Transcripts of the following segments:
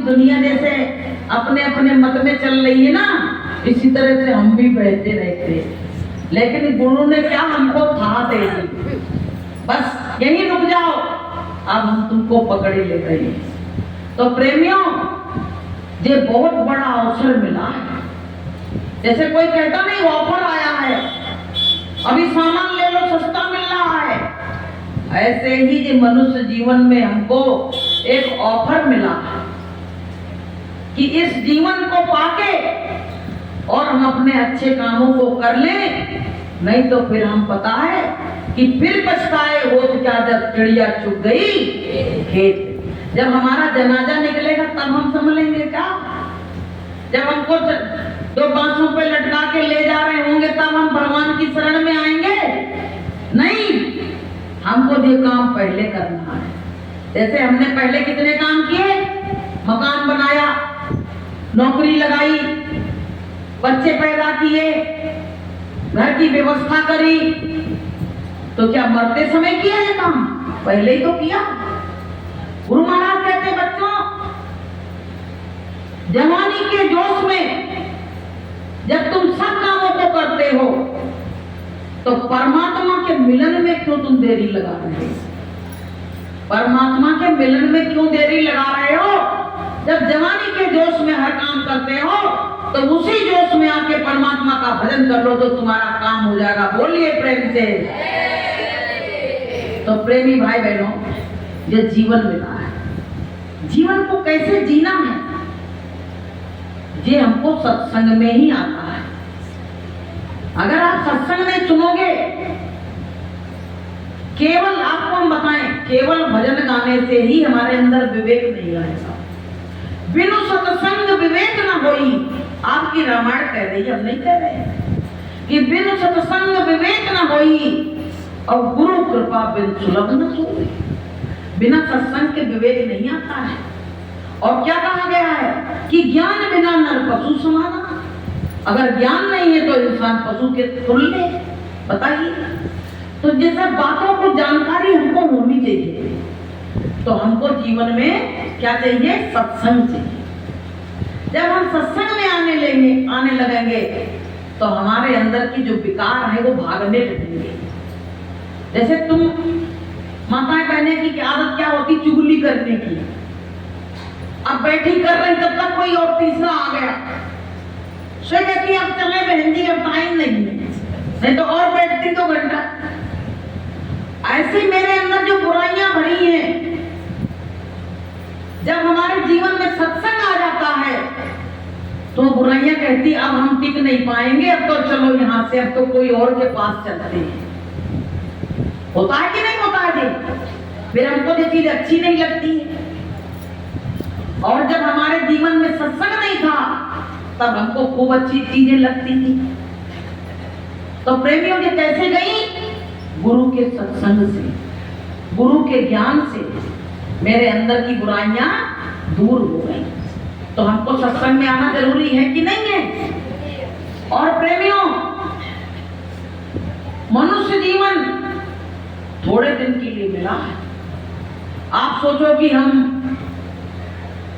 दुनिया जैसे अपने अपने मत में चल रही है ना, इसी तरह से हम भी बहते रहते। लेकिन गुरु ने क्या हमको था दे दी, बस यही रुक जाओ, अब हम तुमको पकड़े ले रहे हैं। तो प्रेमियों, ये बहुत बड़ा अवसर मिला है। जैसे कोई कहता नहीं ऑफर आया है, अभी सामान ले लो सस्ता मिल रहा है, ऐसे ही ये मनुष्य जीवन में हमको एक ऑफर मिला है कि इस जीवन को पाके और हम अपने अच्छे कामों को कर लें, नहीं तो फिर हम पता है कि फिर पछताए हो तो क्या, जब चिड़िया चुग गई खेत। जब हमारा जनाजा निकलेगा तब हम संभलेंगे क्या? जब हमको दो बांसों पे लटका के ले जा रहे होंगे तब हम भगवान की शरण में आएंगे? नहीं, हमको ये काम पहले करना है। जैसे हमने पहले कितने काम किए, मकान बनाया, नौकरी लगाई, बच्चे पैदा किए, घर की व्यवस्था करी, तो क्या मरते समय किया ये काम? पहले ही तो किया। गुरु महाराज कहते बच्चों, जवानी के जोश में जब तुम सब कामों को करते हो तो परमात्मा के मिलन में क्यों तुम देरी लगा रहे हो? परमात्मा के मिलन में क्यों देरी लगा रहे हो? जब जवानी के जोश में हर काम करते हो तो उसी जोश में आके परमात्मा का भजन कर लो तो तुम्हारा काम हो जाएगा। बोलिए प्रेम से। तो प्रेमी भाई बहनों, ये जीवन मिला है, जीवन को कैसे जीना है ये हमको सत्संग में ही आता है। अगर आप सत्संग में सुनोगे, केवल आपको हम बताएं, केवल भजन गाने से ही हमारे अंदर विवेक नहीं आएगा। बिनु सत्संग विवेक न होई, आपकी रामायण कह रही है, हम नहीं कह रहे कि बिनु सत्संग विवेक न होई और गुरु कृपा बिन सुलभ न सोई। बिना सत्संग के विवेक नहीं आता है। और क्या कहा गया है कि ज्ञान बिना नर पशु समाना। अगर ज्ञान नहीं है तो इंसान पशु के तुल्य है। बताइए, तो जैसे बातों को जानकारी हमको होनी चाहिए, तो हमको जीवन में क्या चाहिए? सत्संग चाहिए। जब हम सत्संग में आने लगेंगे तो हमारे अंदर की जो विकार है वो भागने लगेंगे। जैसे तुम माताएं बहने की आदत क्या होती? चुगली करने की। अब बैठी कर रही, तब तक कोई और तीसरा आ गया, सो कहती अब चले बहन जी, अब टाइम नहीं है, नहीं तो और बैठती 2 घंटा। ऐसे मेरे अंदर जो बुराइयां भरी हैं, जब हमारे जीवन में सत्संग आ जाता है तो बुराइयां कहती अब हम टिक नहीं पाएंगे, अब तो चलो यहाँ से, अब तो कोई और के पास चलते हैं। होता है कि नहीं होता है जी? फिर हमको ये चीज अच्छी नहीं लगती है। और जब हमारे जीवन में सत्संग नहीं था तब हमको खूब अच्छी चीजें लगती थी। तो प्रेमियों ये कैसे गई? गुरु के सत्संग से, गुरु के ज्ञान से मेरे अंदर की बुराइयां दूर हो गई। तो हमको सत्संग में आना जरूरी है कि नहीं है? और प्रेमियों, मनुष्य जीवन थोड़े दिन के लिए मिला है। आप सोचो कि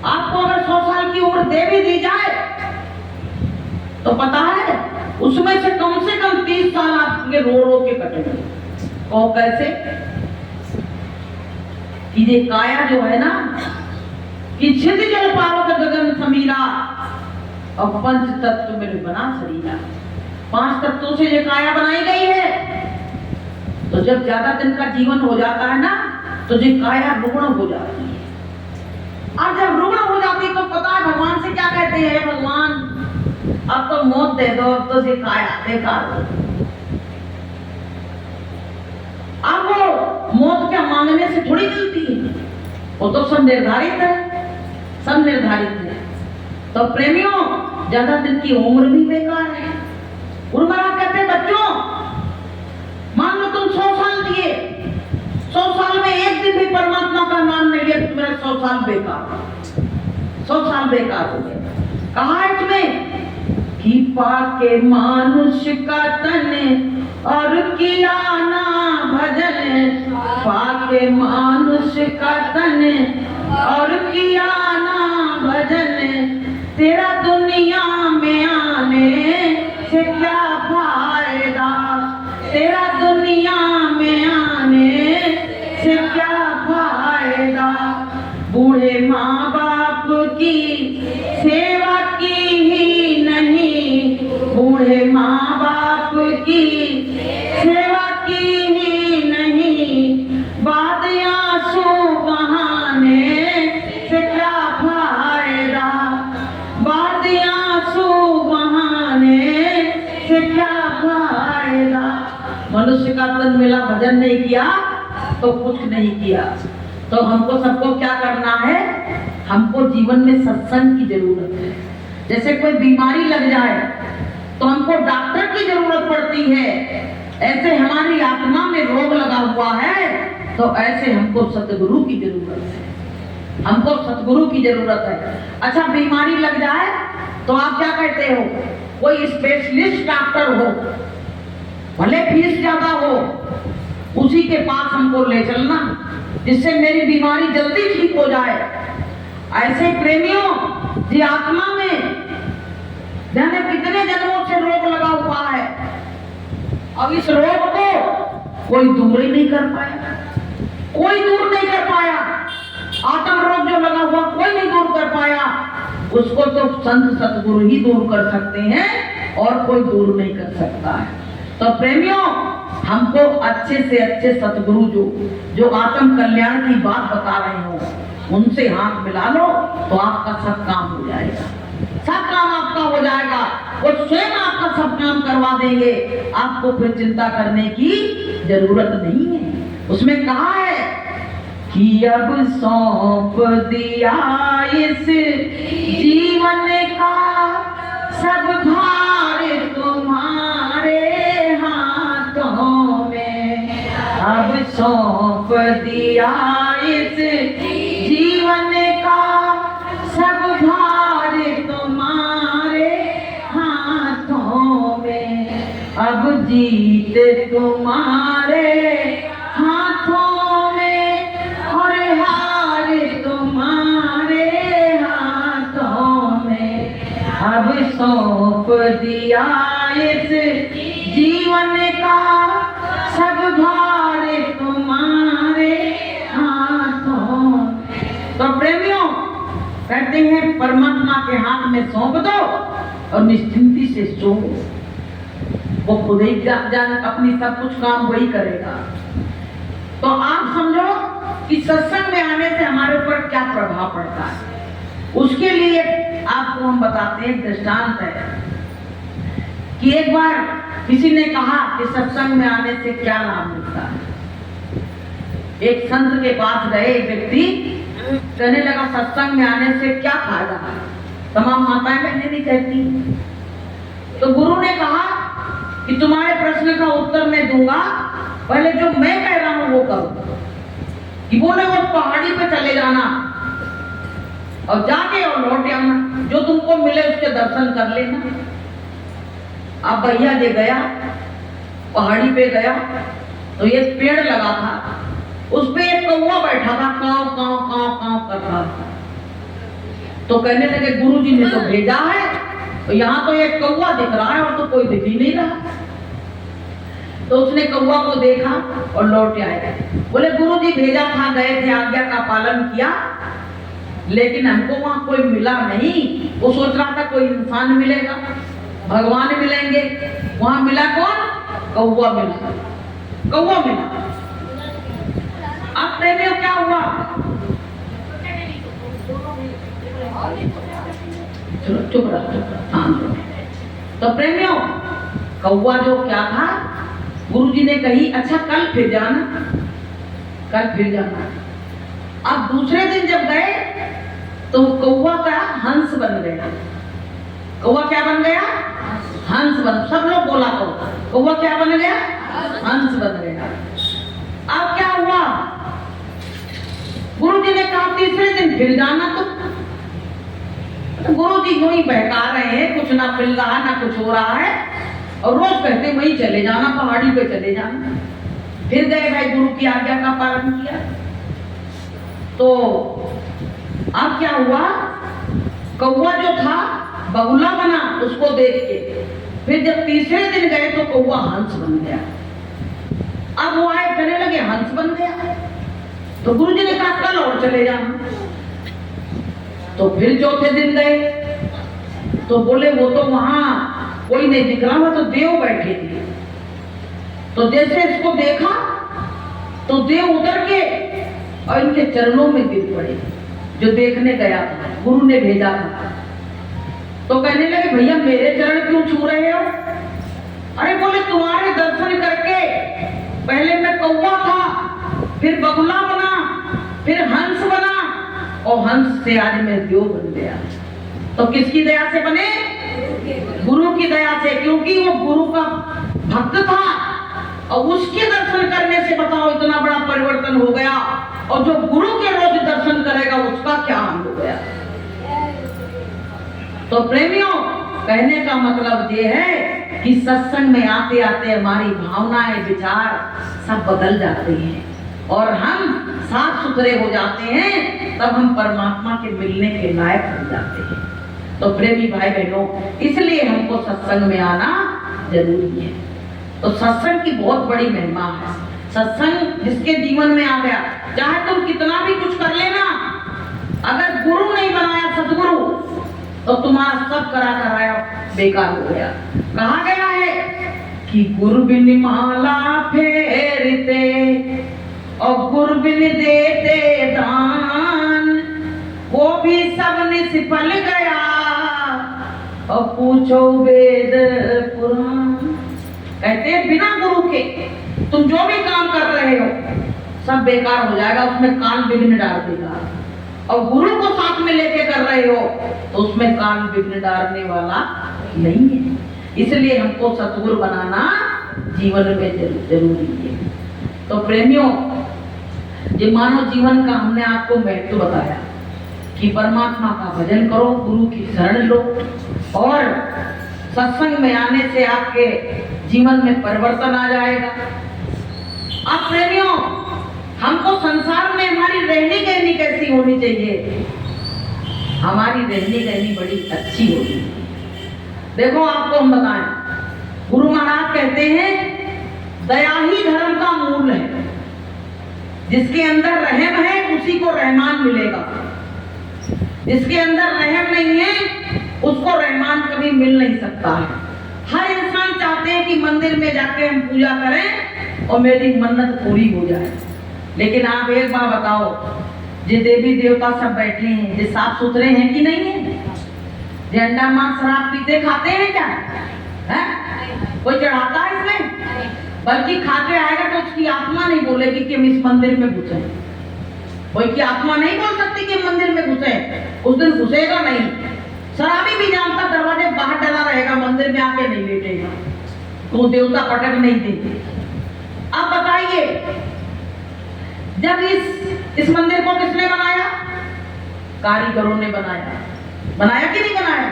आपको अगर 100 साल की उम्र दे भी दी जाए तो पता है उसमें से कम 30 साल आपके रो रो के कटेंगे। कहो कैसे? कि ये काया जो है ना, कि छिद जल पावक गगन समीरा और पंच तत्व में बना शरीरा। 5 तत्वों से ये काया बनाई गई है। तो जब ज्यादा दिन का जीवन हो जाता है ना तो ये काया रुग्ण हो जाती है। और जब रुग्ण हो जाती तो पता है भगवान से क्या कहते हैं? भगवान अब तो मौत दे दो, अब तो ये काया बेकार हो। अब वो मौत क्या मांगने से थोड़ी मिलती है, वो तो सब निर्धारित है, सब निर्धारित है। तो प्रेमियों, ज्यादा दिन की उम्र भी बेकार है। गुरु महाराज कहते हैं बच्चों, मान लो तुम 100 साल दिए, 100 साल में एक दिन भी परमात्मा का नाम नहीं लिया, तुम्हारे 100 साल बेकार, 100 साल बेकार हो गए। कहा है तुम्हें कि पाके मानुष का तन और किया ना भजन, पाके मानुष का तन और किया ना भजन, तेरा दुनिया में आने से क्या फायदा, तेरा दुनिया में आने से क्या फायदा। बूढ़े माँ बाप की सेवा की ही नहीं, बूढ़े माँ बाप की सेवा की ही नहीं, बाद आंसू बहाने से क्या फायदा, बाद आंसू बहाने से क्या फायदा। मनुष्य का तन मिला भजन नहीं किया तो कुछ नहीं किया। तो हमको सबको क्या करना है, हमको जीवन में सत्संग की जरूरत है। जैसे कोई बीमारी लग जाए तो हमको डॉक्टर की जरूरत पड़ती है, ऐसे हमारी आत्मा में रोग लगा हुआ है तो ऐसे हमको सतगुरु की जरूरत है, हमको सतगुरु की जरूरत है। अच्छा, बीमारी लग जाए तो आप क्या कहते हो, कोई स्पेशलिस्ट डॉक्टर हो, भले फीस ज्यादा हो, उसी के पास हमको ले चलना जिससे मेरी बीमारी जल्दी ठीक हो जाए। ऐसे प्रेमियों जी आत्मा में जाने कितने जन्मों से रोग लगा हुआ है, अब इस रोग को कोई दूर ही नहीं कर पाया, कोई दूर नहीं कर पाया। आत्म रोग जो लगा हुआ कोई नहीं दूर कर पाया, उसको तो संत सतगुरु ही दूर कर सकते हैं और कोई दूर नहीं कर सकता है। तो प्रेमियों, हमको अच्छे से अच्छे सतगुरु जो आत्म कल्याण की बात बता रहे हो उनसे हाथ मिला लो तो आपका सब काम हो जाएगा, सब काम आपका हो जाएगा। वो स्वयं आपका सब काम करवा देंगे, आपको फिर चिंता करने की जरूरत नहीं है। उसमें कहा है कि अब सौंप दिया इस जीवन का सब भार तुम्हारे हाथों में, अब सौंप दिया इस जीवन का सब भार तुम्हारे हाथों में, अब जीत तुम्हारे हाथों में और हार तुम्हारे हाथों में, अब सौंप दिया इस जीवन का सब भार तुम्हारे हाथों। तो प्रेमियों कहते हैं परमात्मा के हाथ में सौंप दो और निश्चिंती से सो, वो खुद ही जान अपनी सब कुछ काम वही करेगा। तो आप समझो कि सत्संग में आने से हमारे ऊपर क्या प्रभाव पड़ता है। उसके लिए आपको हम बताते हैं, दृष्टांत है कि एक बार किसी ने कहा कि सत्संग में आने से क्या लाभ मिलता है। एक संत के पास गए एक व्यक्ति, कहने लगा सत्संग में आने से क्या फायदा है, तमाम माताएं बहनें नहीं कहती। तो गुरु ने कहा कि तुम्हारे प्रश्न का उत्तर मैं दूंगा, पहले जो मैं कह रहा हूं वो करो। कि बोले वो पहाड़ी पे चले जाना और जाके और लौट आना, जो तुमको मिले उसके दर्शन कर लेना। अब भैया जी गया, पहाड़ी पे गया तो एक पेड़ लगा था, उस पे एक कौवा बैठा था, कांव कांव कांव कांव कर रहा था। तो कहने लगे गुरुजी ने तो भेजा है, तो यहाँ तो एक कौवा दिख रहा है और तो कोई दिख ही नहीं रहा। तो उसने कौवा को देखा और लौट आए। बोले गुरुजी भेजा था, गए थे, आज्ञा का पालन किया, लेकिन हमको वहां कोई मिला नहीं। वो सोच रहा था कोई इंसान मिलेगा, भगवान मिलेंगे, वहां मिला कौन? कौवा मिला, कौवा मिला। अब प्रेमियों क्या हुआ, चलो चुप रहा। तो प्रेमियों कौवा जो क्या था, गुरुजी ने कही अच्छा कल फिर जाना, कल फिर जाना। अब दूसरे दिन जब गए तो कौवा का हंस बन गया। कौवा क्या बन गया? हंस बन, सब लोग बोला कौवा क्या बन गया? हंस बन गया। अब क्या हुआ, गुरुजी ने कहा तीसरे दिन फिर जाना। तो गुरुजी यूं ही बहका रहे हैं, कुछ ना मिल रहा ना कुछ हो रहा है, और रोज कहते वहीं चले जाना, पहाड़ी पे चले जाना। फिर गए भाई, गुरु की आज्ञा का पालन किया। तो अब क्या हुआ, कौवा जो था बगुला बना उसको देख के। फिर जब तीसरे दिन गए तो कौवा हंस बन गया। अब वो आए कहने लगे हंस बन गया, तो गुरुजी ने कहा कल और चले जाना। तो फिर चौथे दिन गए तो बोले वो तो वहां कोई नहीं दिख रहा, वो तो देव बैठे थे। तो जैसे इसको देखा तो देव उतर के और इनके चरणों में गिर पड़े, जो देखने गया था, गुरु ने भेजा था। तो कहने लगे भैया मेरे चरण क्यों छू रहे हो? अरे बोले तुम्हारे दर्शन करके पहले मैं कौवा था, फिर बगुला बना, फिर हंस बना, और हंस से आज मैं देव बन गया। तो किसकी दया से बने? गुरु की दया से, क्योंकि वो गुरु का भक्त था और उसके दर्शन करने से बताओ इतना बड़ा परिवर्तन हो गया। और जो गुरु के रोज दर्शन करेगा उसका क्या हाल हो गया। तो प्रेमियों, कहने का मतलब ये है कि सत्संग में आते आते हमारी भावनाएं, विचार सब बदल जाते हैं और हम साफ सुथरे हो जाते हैं, तब हम परमात्मा के मिलने के लायक बन जाते हैं। तो प्रेमी भाई बहनों, इसलिए हमको सत्संग में आना जरूरी है। तो सत्संग की बहुत बड़ी महिमा है। सत्संग जिसके जीवन में आ गया, चाहे तुम कितना भी कुछ कर लेना, अगर गुरु नहीं बनाया सतगुरु, तो तुम्हारा सब करा कराया बेकार हो गया। कहा गया है कि गुरु बिन माला फेरते और गुरु बिन देते दान, वो भी सब निष्फल गया और पूछो वेद पुराण। कहते हैं बिना गुरु के तुम जो भी काम कर रहे हो सब बेकार हो जाएगा, उसमें काल विघ्न डाल देगा। और गुरु को साथ में लेके कर रहे हो तो उसमें काल विघ्न डालने वाला नहीं है। इसलिए हमको सतगुरु बनाना जीवन में जरूरी है। तो प्रेमियों, ये मानव जीवन का हमने आपको महत्व बताया कि परमात्मा का भजन करो, गुरु की शरण लो, और सत्संग में आने से आपके जीवन में परिवर्तन आ जाएगा। अब प्रेमियों, हमको संसार में हमारी रहनी कहनी कैसी होनी चाहिए? हमारी रहनी कहनी बड़ी अच्छी होनी चाहिए। देखो आपको हम बताएं, गुरु महाराज कहते हैं दया ही धर्म का मूल है। जिसके अंदर रहम है उसी को रहमान मिलेगा, जिसके अंदर रहम नहीं है उसको रहमान कभी मिल नहीं सकता है। हर इंसान चाहते हैं कि मंदिर में जाके हम पूजा करें और मेरी मन्नत पूरी हो जाए। लेकिन आप एक बार बताओ, जो देवी देवता सब बैठे हैं, जो साफ सुथरे हैं कि नहीं है? जो अंडा मांस शराब पीते खाते हैं क्या है? कोई चढ़ाता है इसमें? बल्कि खा के आएगा तो उसकी आत्मा नहीं बोलेगी कि हम इस मंदिर में घुसे। कोई की आत्मा नहीं बोल सकती कि मंदिर में घुसे, उस दिन घुसेगा नहीं। शराबी भी जानता दरवाजे बाहर डला रहेगा, मंदिर में आके नहीं लेटेगा, तो देवता पटक नहीं देते। अब बताइए, जब इस मंदिर को किसने बनाया? कारीगरों ने बनाया। बनाया कि नहीं बनाया?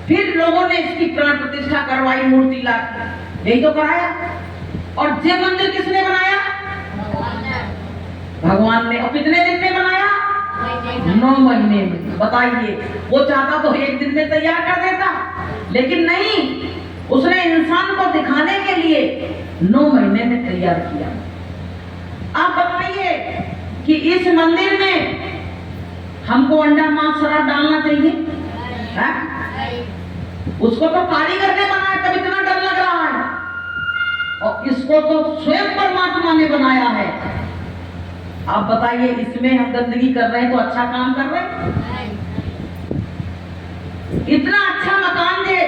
फिर लोगों ने इसकी प्राण प्रतिष्ठा करवाई, मूर्ति ला के, यही तो कराया। और ये मंदिर किसने बनाया? भगवान ने। और कितने दिन में बनाया? 9 महीने में। बताइए, वो चाहता तो एक दिन में तैयार कर देता, लेकिन नहीं, उसने इंसान को दिखाने के लिए 9 महीने में तैयार किया। आप बताइए कि इस मंदिर में हमको अंडा मांस शराब डालना चाहिए? उसको तो कारीगर ने बनाया, तब इतना डर लग रहा है, और इसको तो स्वयं परमात्मा ने बनाया है। आप बताइए, इसमें हम गंदगी कर रहे हैं तो अच्छा काम कर रहे हैं? इतना अच्छा मकान दे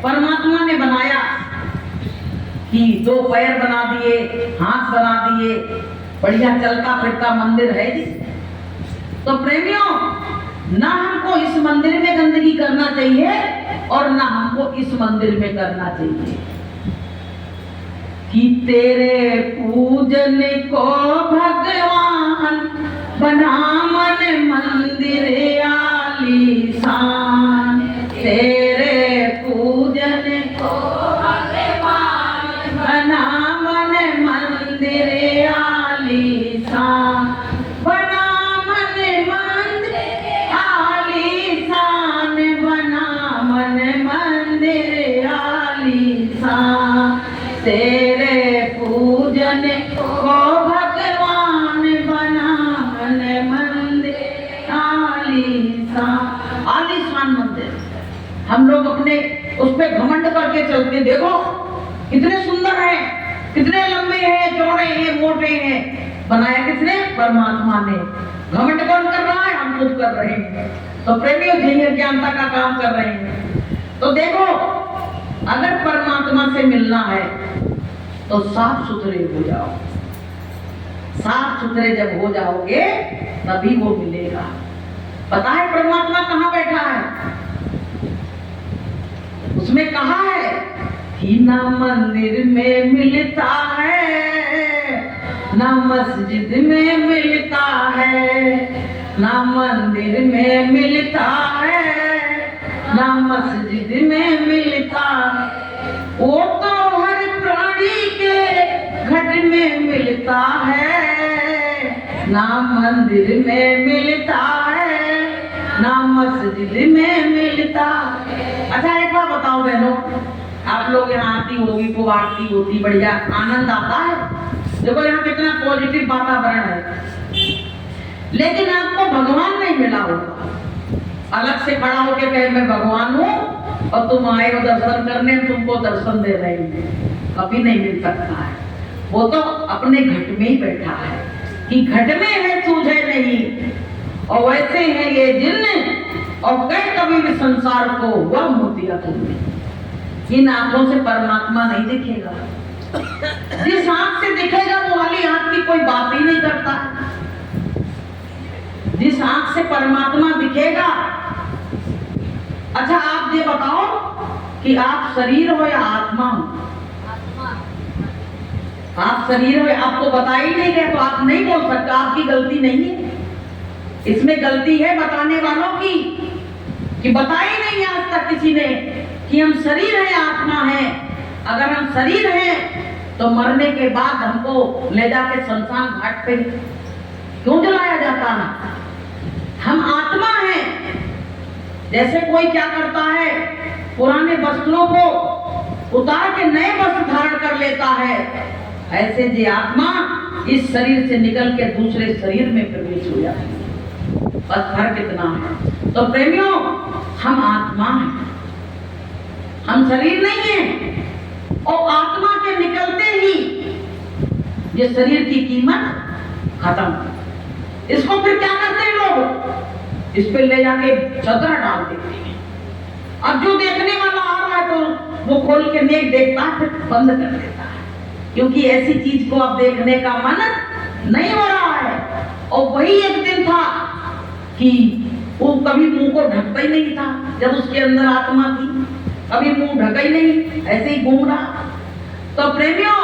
परमात्मा ने बनाया कि 2 पैर बना दिए, हाथ बना दिए, बढ़िया चलता फिरता मंदिर है जी। तो प्रेमियों, ना हमको इस मंदिर में गंदगी करना चाहिए और ना हमको इस मंदिर में करना चाहिए। कि तेरे पूजन को भगवान बना मन मंदिर आलीशान, तेरे पूजन को भगवान बना मन मंदिर आलीशान, बना मन मंदिर आलीशान, बना मन आलीशान मंदिर, हम लोग अपने उस पे घमंड करके चलते, देखो कितने सुंदर है, कितने लंबे हैं, चौड़े हैं, मोटे हैं। बनाया किसने? परमात्मा ने। घमंड कौन कर रहा है? हम खुद कर रहे हैं। तो प्रेमियों जिन्हें ज्ञानता का काम कर रहे हैं। तो देखो, अगर परमात्मा से मिलना है तो साफ सुथरे हो जाओ। साफ सुथरे जब हो जाओगे तभी वो मिलेगा। पता है परमात्मा कहाँ बैठा है? उसमें कहा है कि ना मंदिर में मिलता है, ना मस्जिद में मिलता है, ना मंदिर में मिलता है, ना मस्जिद में मिलता है। वो तो हर प्राणी के घट में मिलता है, ना मंदिर में मिलता है, ना मस्जिद में मिलता है। अच्छा एक बात बताओ बहनों, आप लोग यहाँ आती होगी, खूब आरती होती, बढ़िया आनंद आता है। देखो यहाँ कितना पॉजिटिव वातावरण है, लेकिन आपको भगवान नहीं मिला होगा। अलग से खड़ा होकर कहे मैं भगवान हूँ और तुम आए हो दर्शन करने, तुमको दर्शन दे रहे हैं, कभी नहीं मिल सकता है। वो तो अपने घट में ही बैठा है कि घट में है तुझे नहीं, और वैसे हैं ये जिन्न और कई कभी भी संसार को वह मोतिया तुमने। इन आंखों से परमात्मा नहीं दिखेगा। जिस आंख से दिखेगा वो वाली आंख की कोई बात ही नहीं करता। जिस आंख से परमात्मा दिखेगा, अच्छा आप ये बताओ कि आप शरीर हो या आत्मा हो? आप शरीर हो, आपको बता ही नहीं गया तो आप नहीं बोल सकते, आपकी गलती नहीं है। इसमें गलती है बताने वालों की कि बता ही नहीं आज तक किसी ने कि हम शरीर है, आत्मा है। अगर हम शरीर हैं तो मरने के बाद हमको ले जाके शमशान घाट पे क्यों जलाया जाता है? हम आत्मा हैं। जैसे कोई क्या करता है, पुराने वस्त्रों को उतार के नए वस्त्र धारण कर लेता है, ऐसे जी आत्मा इस शरीर से निकल के दूसरे शरीर में प्रवेश हो जाती है। बस फर्क इतना है। तो प्रेमियों, हम आत्मा हैं, हम शरीर नहीं हैं। और आत्मा के निकलते ही ये शरीर की कीमत खत्म। इसको फिर क्या करते हैं लोग? इस पे ले जाके चदरा डाल देते हैं। अब जो देखने वाला आ रहा है तो वो खोल के नेक देखता है, फिर बंद कर देता है, क्योंकि ऐसी चीज को अब देखने का मन नहीं हो रहा है। और वही एक दिन था कि वो कभी मुंह को ढकता ही नहीं था, जब उसके अंदर आत्मा थी, कभी मुंह ढका ही नहीं, ऐसे ही घूम रहा। तो प्रेमियों,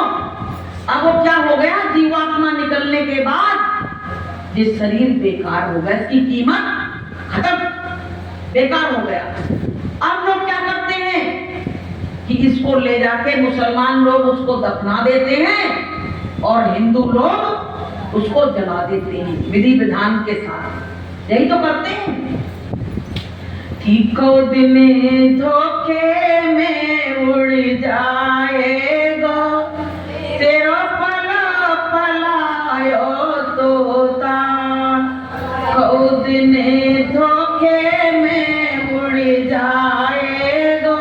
अब वो क्या हो गया, जीवात्मा निकलने के बाद ये शरीर बेकार हो गया, इसकी कीमत खत्म, बेकार हो गया। अब लोग क्या करते हैं कि इसको ले जाके मुसलमान लोग उसको दफना देते हैं और हिंदू लोग उसको जला देते हैं विधि विधान के साथ। यही तो करते हैं। को दिन धोखे में उड़ जाएगा, तेरा पला पलायो तोता। को दिन धोखे में उड़ जाएगा,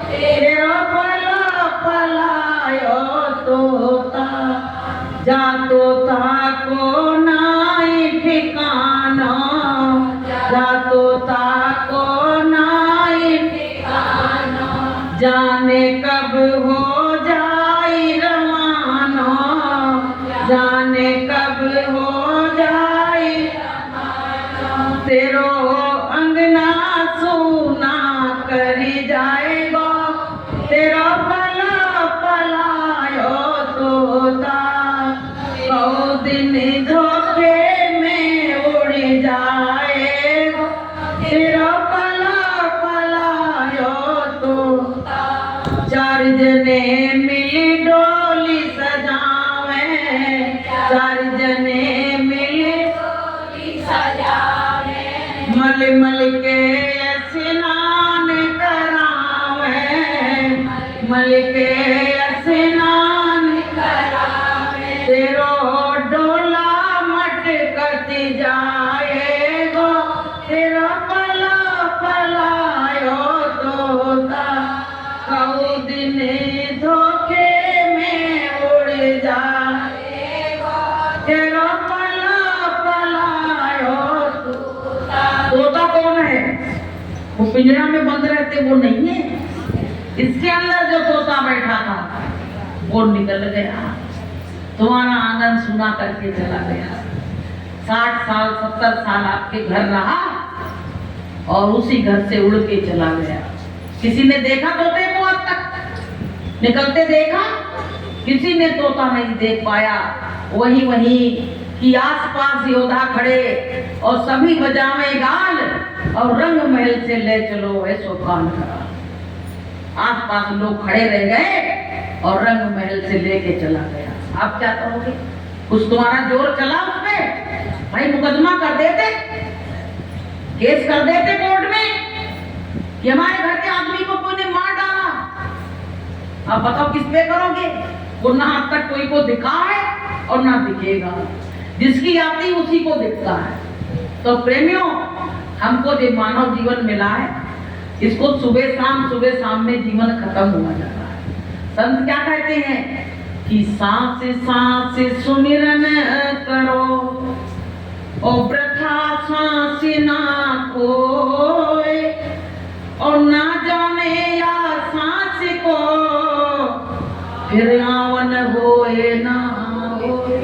तेरा पला पलायो तोता। जा तोता को नाई ठिकाना, जा तोता को जाने कब हो जाई रवाना, जाने कब हो जाई तेरो अंगना सूना करी जाएगा, तेरा पला पलायो तोता। कौ दिन धोखे में उड़ जाएगा, तेरा पला पलायो तोता। चार जने मिली डोली सजावे, चार जने मिली डोली सजावे। मल मल के स्नान करावे, मल के स्नान करावे। तेरो डोला मटकत जाएगा, तेरा पला वो पिंजरा में बंद रहते वो नहीं है। इसके अंदर जो तोता बैठा था वो निकल गया, तुम्हारा आंगन सुना करके चला गया। 60 साल 70 साल आपके घर रहा और उसी घर से उड़ के चला गया। किसी ने देखा तोते को अब तक निकलते देखा? किसी ने तोता नहीं देख पाया। वही कि आसपास योद्धा खड़े और सभी बजावे गाल और रंग महल से ले चलो ऐसो कान करा। आसपास लोग खड़े रह गए और रंग महल से लेके चला गया। आप क्या करोगे? कुछ तुम्हारा जोर चला उसमें? भाई मुकदमा कर देते, केस कर देते कोर्ट में कि हमारे घर के आदमी को कोई ने मार डाला। अब बताओ किस पे करोगे? वो ना आज तक कोई को दिखा है और ना दिखेगा। जिसकी आती उसी को दिखता है। तो प्रेमियों, हमको जो मानव जीवन मिला है इसको सुबह शाम में जीवन खत्म हुआ जा रहा है। संत क्या कहते हैं कि सांस सांस सुमिरन करो और वृथा सांस ना खोए, और ना जाने या सांस को फिर आवन होए ना होए।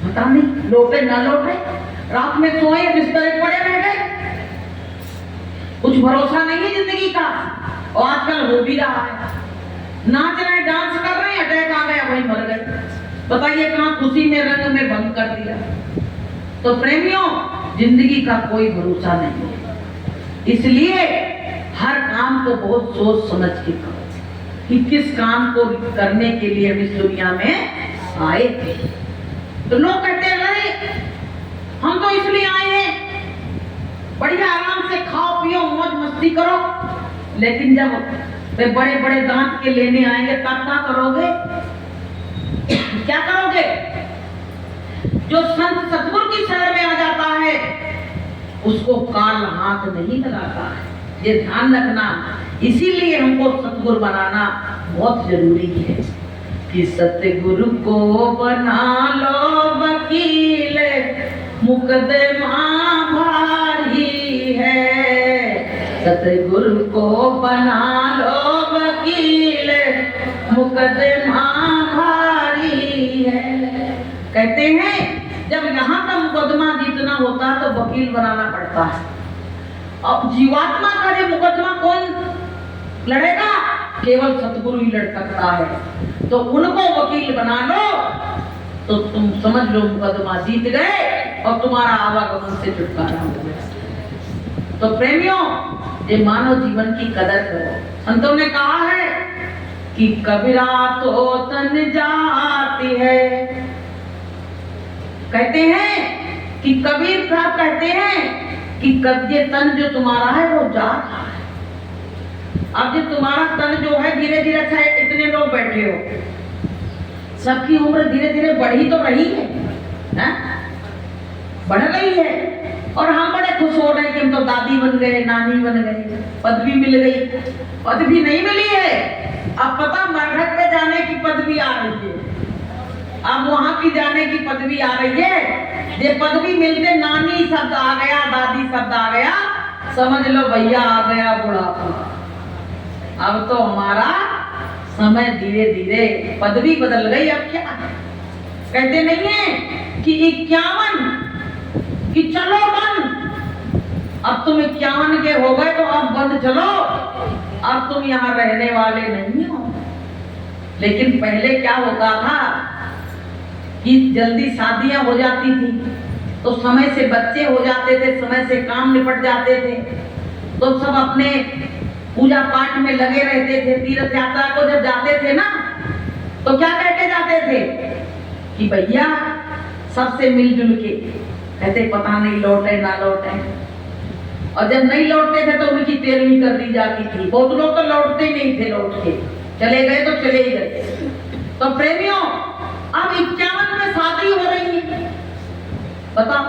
पता नहीं लौटे ना लौटे, रात में सोए बिस्तर पड़े रह गए, कुछ भरोसा नहीं है जिंदगी का। और आजकल हो भी रहा है, नाच रहे डांस कर रहे हैं, अटैक आ गया वही मर गए। बताइए कहां खुशी में रंग में भंग कर दिया। तो प्रेमियों, जिंदगी का कोई भरोसा नहीं है। इसलिए हर काम को बहुत सोच समझ के करो कि किस काम को करने के लिए हम इस दुनिया में आए थे। तो लोग कहते हैं अरे हम तो इसलिए आए हैं बढ़िया आराम से खाओ पियो मौज मस्ती करो, लेकिन जब वे बड़े बड़े दांत के लेने आएंगे तब क्या करोगे? क्या करोगे? जो संत सतगुरु की शरण में आ जाता है उसको काल हाथ नहीं लगाता है। ये ध्यान रखना। इसीलिए हमको सतगुरु बनाना बहुत जरूरी है कि सतगुरु को बना लो वकील, मुकदमा भारी है। सतगुरु को बना लो वकील, मुकदमा भारी है। कहते हैं जब यहाँ का मुकदमा जीतना होता है तो वकील बनाना पड़ता है। अब जीवात्मा का ये मुकदमा कौन लड़ेगा? केवल सतगुरु ही लड़ सकता है। तो उनको वकील बना लो तो तुम समझ लो मुकदमा जीत गए और तुम्हारा आवागमन से छुटकारा हो गया। तो प्रेमियों, ये मानव जीवन की कदर करो। संतों ने कहा है कि कबीरा तो तन जाती है। कहते हैं कि कबीर साहब कहते हैं कि ये तन जो तुम्हारा है वो जात है। अब जो तुम्हारा तन जो है धीरे धीरे, अच्छा इतने लोग बैठे हो, सबकी उम्र धीरे धीरे बढ़ी तो रही है, बढ़ रही है। और हम बड़े खुश हो रहे हैं कि हम तो दादी बन गए, नानी बन गए, पदवी मिल गई। पदवी नहीं मिली है, अब पता मरघट पे जाने की पदवी आ रही है। अब वहां की जाने की पदवी आ रही है। ये पदवी मिलते नानी शब्द आ गया, दादी शब्द आ गया, समझ लो भैया आ गया बुढ़ापा। अब तो हमारा समय धीरे धीरे पदवी बदल गई। अब क्या कहते नहीं है कि 51 कि चलो बंद, अब तुम 51 के हो गए तो अब बंद चलो, अब तुम यहाँ रहने वाले नहीं हो। लेकिन पहले क्या होता था कि जल्दी शादियां हो जाती थी तो समय से बच्चे हो जाते थे, समय से काम निपट जाते थे, तो सब अपने पूजा पाठ में लगे रहते थे। तीर्थ यात्रा को जब जाते थे ना तो क्या कहते जाते थे कि भैया सबसे मिलजुल के, कहते पता नहीं लौटे ना लौटे। और जब नहीं लौटते थे तो उनकी तेरहवीं कर दी जाती थी। बहुत लोग तो लौटते ही नहीं थे, लौट के चले गए तो चले ही गए। तो प्रेमियों, अब 51 में शादी हो रही है, बताओ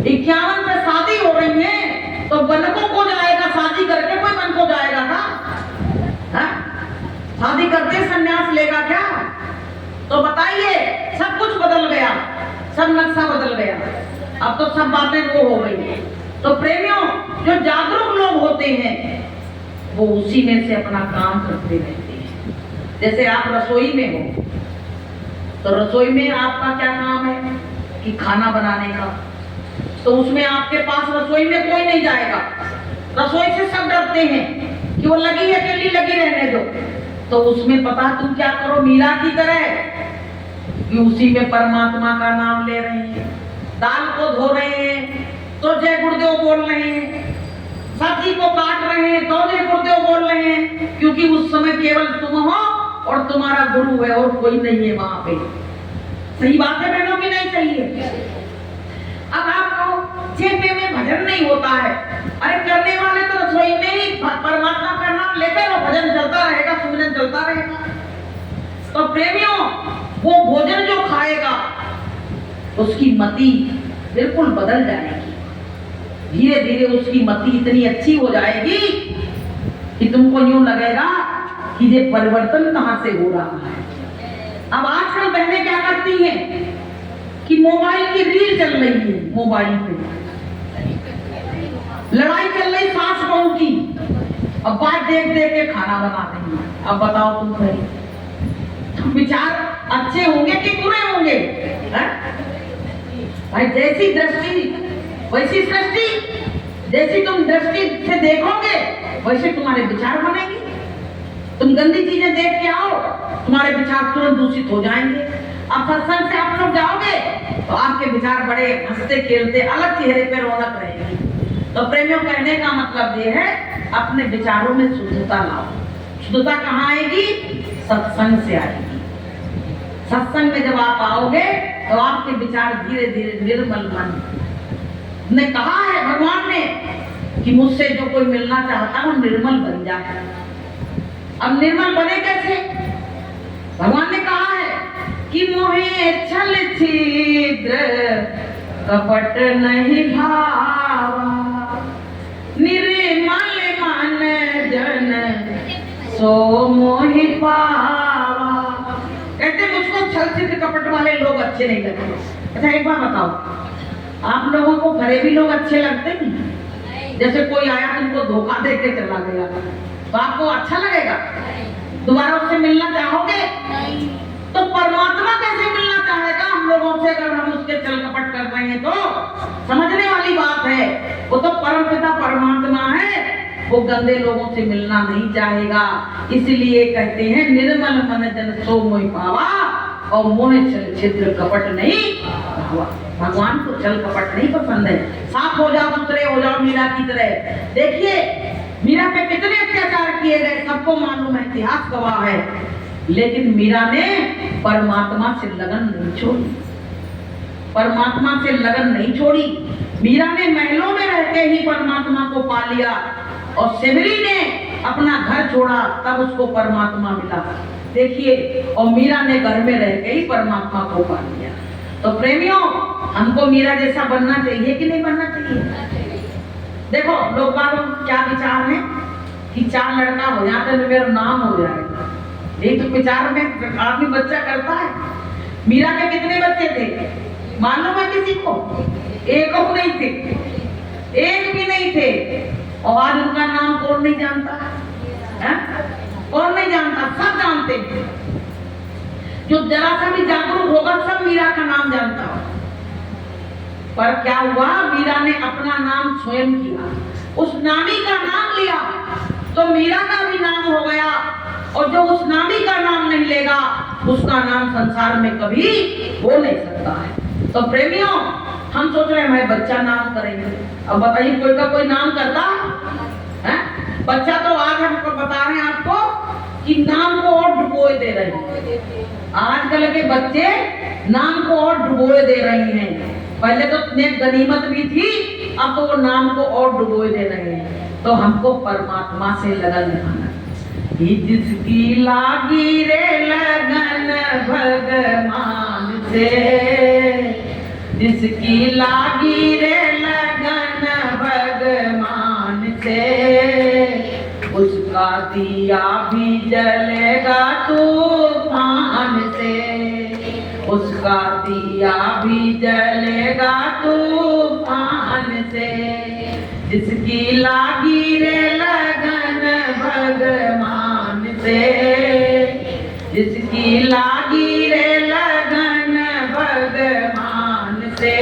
51 में शादी हो रही है तो बनकों को जाएगा शादी करके? कोई मन को जाएगा ना? शादी करके संन्यास लेगा क्या? तो बताइए, सब कुछ बदल गया, सब नक्शा बदल गया। अब तो सब बातें वो हो गई। तो प्रेमियों, जो जागरूक लोग होते हैं वो उसी में से अपना काम करते रहते हैं। जैसे आप रसोई में हो तो रसोई में आपका क्या काम है कि खाना बनाने का, तो उसमें आपके पास रसोई में कोई नहीं जाएगा। रसोई से सब डरते हैं कि वो लगी अकेली लगी रहने दो, तो उसमें पता तुम क्या करो, मीरा की तरह कि उसी में परमात्मा का नाम ले रहे हैं, दाल को धो रहे हैं तो जय गुरुदेव बोल रहे हैं, सब्जी को काट रहे हैं तो जय गुरुदेव बोल रहे हैं, क्योंकि उस समय केवल तुम हो और तुम्हारा गुरु है और कोई नहीं है वहां पे। सही बात है बहनों की नहीं सही है? अब आपको चेपे में भजन नहीं होता है, अरे करने वाले तो रसोई में ही परमात्मा का नाम लेते रहो, भजन चलता रहेगा, सुमिरन चलता रहेगा। तो प्रेमियों, वो भोजन जो खाएगा उसकी मति बिल्कुल बदल जाएगी, धीरे धीरे उसकी मति इतनी अच्छी हो जाएगी कि तुमको यूं लगेगा कि ये परिवर्तन कहां से हो रहा है। अब आजकल बहनें क्या करती हैं कि मोबाइल की रील चल रही है, मोबाइल पे लड़ाई चल रही सास बहू की, अब बात देख देख के खाना बना रही है। अब बताओ तुम भाई, विचार अच्छे होंगे कि बुरे होंगे? भाई जैसी दृष्टि वैसी सृष्टि, जैसी तुम दृष्टि से देखोगे वैसे तुम्हारे विचार बनेंगे। तुम गंदी चीजें देख के आओ, तुम्हारे विचार तुरंत दूषित हो जाएंगे। अब सत्संग से आप लोग जाओगे तो आपके विचार बड़े हंसते खेलते अलग चेहरे पे रौनक रहेगी। तो प्रेमियों, कहने का मतलब ये है अपने विचारों में शुद्धता लाओ। शुद्धता कहाँ आएगी? सत्संग से आएगी। सत्संग में जब आप आओगे तो आपके विचार धीरे धीरे निर्मल मन ने कहा है भगवान ने कि मुझसे जो कोई मिलना चाहता है वो निर्मल बन जाए। अब निर्मल बने कैसे? भगवान ने कहा है कि मोहे छल छिद्र कपट नहीं भावा, निर्मल मन जन सो मोहि पावा। कहते मुझको छल छिद्र कपट वाले लोग अच्छे नहीं लगते। अच्छा एक बात बताओ, आप लोगों को फरेबी लोग अच्छे लगते हैं? जैसे कोई आया तुमको धोखा दे के चला गया तो आपको अच्छा लगेगा? दोबारा उससे मिलना चाहोगे? तो परमात्मा कैसे मिलना चाहेगा हम लोगों से अगर हम उसके छल कपट कर रहे हैं? तो समझने वाली बात है, वो तो परमपिता परमात्मा है, वो गंदे लोगों से मिलना नहीं चाहेगा। इसलिए कहते हैं निर्मल मन जन सो मोहि पावा, और मोहे छल छिद्र कपट नहीं भावा। भगवान को छल कपट नहीं पसंद है। साफ हो जाओ, सुथरे हो जाओ मीरा की तरह। देखिए मीरा पे कितने अत्याचार किए गए, सबको मालूम है, इतिहास गवाह है, लेकिन मीरा ने परमात्मा से लगन नहीं छोड़ी। परमात्मा से लगन नहीं छोड़ी। मीरा ने महलों में रहते ही परमात्मा को पा लिया, और सिमरी ने अपना घर छोड़ा तब उसको परमात्मा मिला। देखिए, और मीरा ने घर में रह के ही परमात्मा को पा लिया। तो प्रेमियों, हमको मीरा जैसा बनना चाहिए कि नहीं बनना चाहिए? देखो लोग बालों क्या विचार है कि 4 लड़का हो जाते तो मेरा नाम हो जाएगा, यही तो विचार में आदमी बच्चा करता है। मीरा के कितने बच्चे थे मालूम है किसी को? एक नहीं थे, एक भी नहीं थे। और आज उनका नाम कौन नहीं जानता है? कौन नहीं जानता? सब जानते हैं। जो जरा सा भी जागरूक होगा सब मीरा का नाम जानता हो। पर क्या हुआ, मीरा ने अपना नाम स्वयं किया, उस नामी का नाम लिया तो मीरा का भी नाम हो गया। और जो उस नामी का नाम नहीं लेगा उसका नाम संसार में कभी हो नहीं सकता है। तो प्रेमियों, हम सोच रहे हैं भाई बच्चा नाम करेंगे, अब बताइए कोई का कोई नाम करता है? बच्चा तो आज हमको बता रहे हैं आपको कि नाम को और डुबोए दे रहे हैं। आजकल के बच्चे नाम को और डुबोए दे रहे हैं। पहले तो नेक गनीमत भी थी, अब तो वो नाम को और डुबोए दे रहे हैं। तो हमको परमात्मा से लगन दिखाना, जिसकी लागी रे लगन भगवान से, जिसकी लागी रे लगन भगवान से, उसका दिया भी जलेगा तूफान से, उसका दिया भी जलेगा तूफान से। जिसकी लागी रे लगन भगवान से, जिसकी लागी रे लगन भगवान से,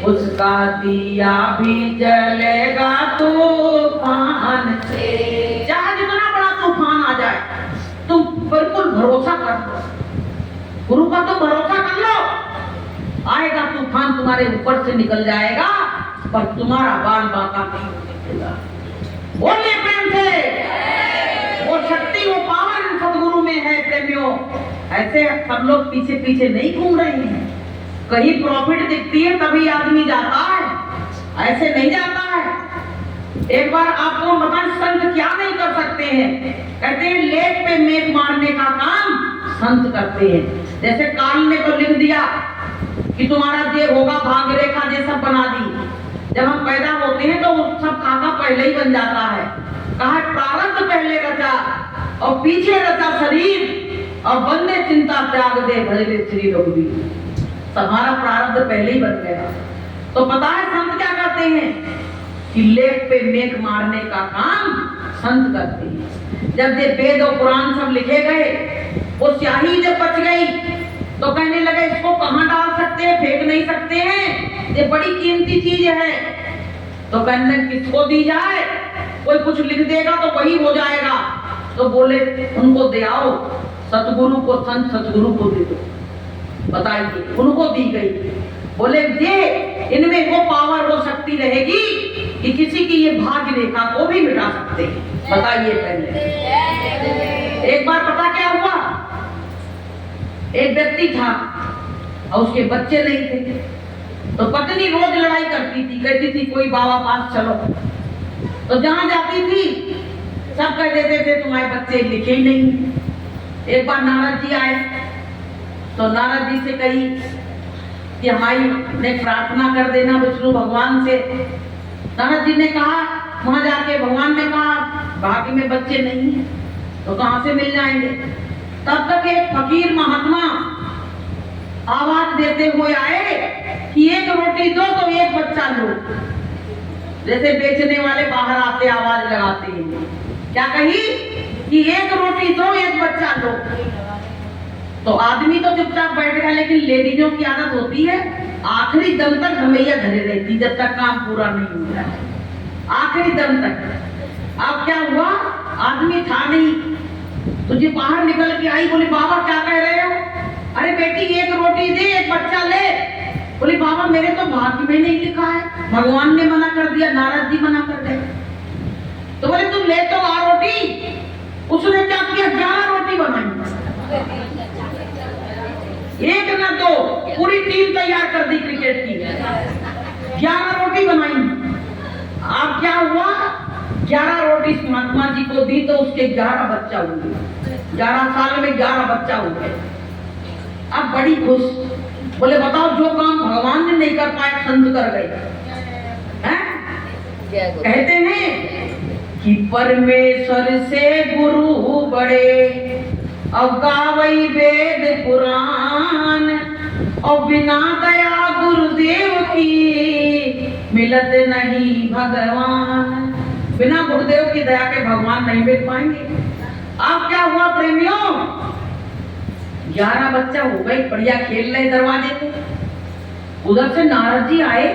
उसका दिया भी जलेगा तूफान से। चाहे जितना बड़ा तूफान आ जाए, तुम बिल्कुल भरोसा कर लो, गुरु का तो भरोसा कर लो। आएगा तूफान, तुम्हारे ऊपर से निकल जाएगा, पर तुम्हारा बाल बाका नहीं निकलेगा। बोलिए प्रेम से। वो शक्ति, वो पावर सदगुरु में है प्रेमियों। ऐसे सब लोग पीछे पीछे नहीं घूम रहे हैं। कहीं प्रॉफिट दिखती है तभी आदमी जाता है, ऐसे नहीं जाता है। एक बार आपको बता, संत क्या नहीं कर सकते हैं? कहते हैं लेक पे मेघ मारने का काम संत करते हैं। जैसे काल ने तो लिख दिया कि तुम्हारा ये होगा, भाग रेखा ये सब बना दी। जब हम पैदा होते हैं तो वो सब खाका पहले ही बन जाता है। कहा प्रारब्ध पहले रचा और पीछे रचा शरीर, और बंदे चिंता त्याग दे भले श्री रघुवीर। हमारा प्रारब्ध पहले ही बन गया। तो पता है संत क्या करते हैं कि लेख पे मेघ मारने का काम संत करते हैं। जब ये वेद और पुराण सब लिखे गए, वो स्याही जब बच गई तो कहने लगे इसको कहाँ डाल सकते हैं, फेंक नहीं सकते हैं, ये बड़ी कीमती चीज है। तो कहने किसको दी जाए, कोई कुछ लिख देगा तो वही हो जाएगा। तो बोले उनको दे आओ, सतगुरु को, संत सतगुरु को दे दो। बताइए, उनको दी गई। बोले ये इनमें वो पावर, वो शक्ति रहेगी कि किसी की ये भाग्य रेखा को भी मिटा सकते हैं। बताइए पहले। एक बार पता क्या हुआ, एक व्यक्ति था और उसके बच्चे नहीं थे, तो पत्नी रोज लड़ाई करती थी, कहती थी कोई बाबा पास चलो। तो जहां जाती थी सब कह देते थे तुम्हारे बच्चे लिखे ही नहीं। एक बार नारद जी आए तो नारद जी से कही कि हमारी ने प्रार्थना कर देना विष्णु भगवान से। नारद जी ने कहा, वहां जाके भगवान ने कहा भाग्य में बच्चे नहीं है तो कहां से मिल जाएंगे। तब तक एक फकीर महात्मा आवाज देते हुए आए कि एक रोटी दो तो एक बच्चा लो। जैसे बेचने वाले बाहर आते आवाज लगाते हैं, क्या कही कि एक रोटी दो एक बच्चा लो। तो आदमी तो चुपचाप बैठ गया, लेकिन लेडीजों की आदत होती है आखिरी दम तक धमैया धरे रहती, जब तक काम पूरा नहीं हो जाए, आखिरी दम तक। अब क्या हुआ, आदमी था नहीं, तो जी बाहर निकल के आई, बोली बाबा क्या कह रहे हो? अरे बेटी एक रोटी दे एक बच्चा ले। बोली बाबा मेरे तो भाग्य में नहीं लिखा है, भगवान ने मना कर दिया, नारद जी मना कर दे। तो बोले तुम ले तो आ रोटी। उसने क्या किया, 11 रोटी बनाई, एक ना दो, पूरी टीम तैयार कर दी क्रिकेट की, 11 रोटी बनाई। अब क्या हुआ, 11 रोटी महात्मा जी को दी तो उसके 11 बच्चा हुए, 11 साल में 11 बच्चा हुए। अब बड़ी खुश, बोले बताओ जो काम भगवान ने नहीं कर पाए संत कर गए हैं? कहते हैं कि परमेश्वर से गुरु बड़े और गावई वेद पुराण, और बिना दया गुरुदेव की मिलत नहीं भगवान। बिना गुरुदेव की दया के भगवान नहीं मिल पाएंगे। अब क्या हुआ प्रेमियों, 11 बच्चा हो गए, बढ़िया खेल रहे दरवाजे पे। उधर से नारद जी आए,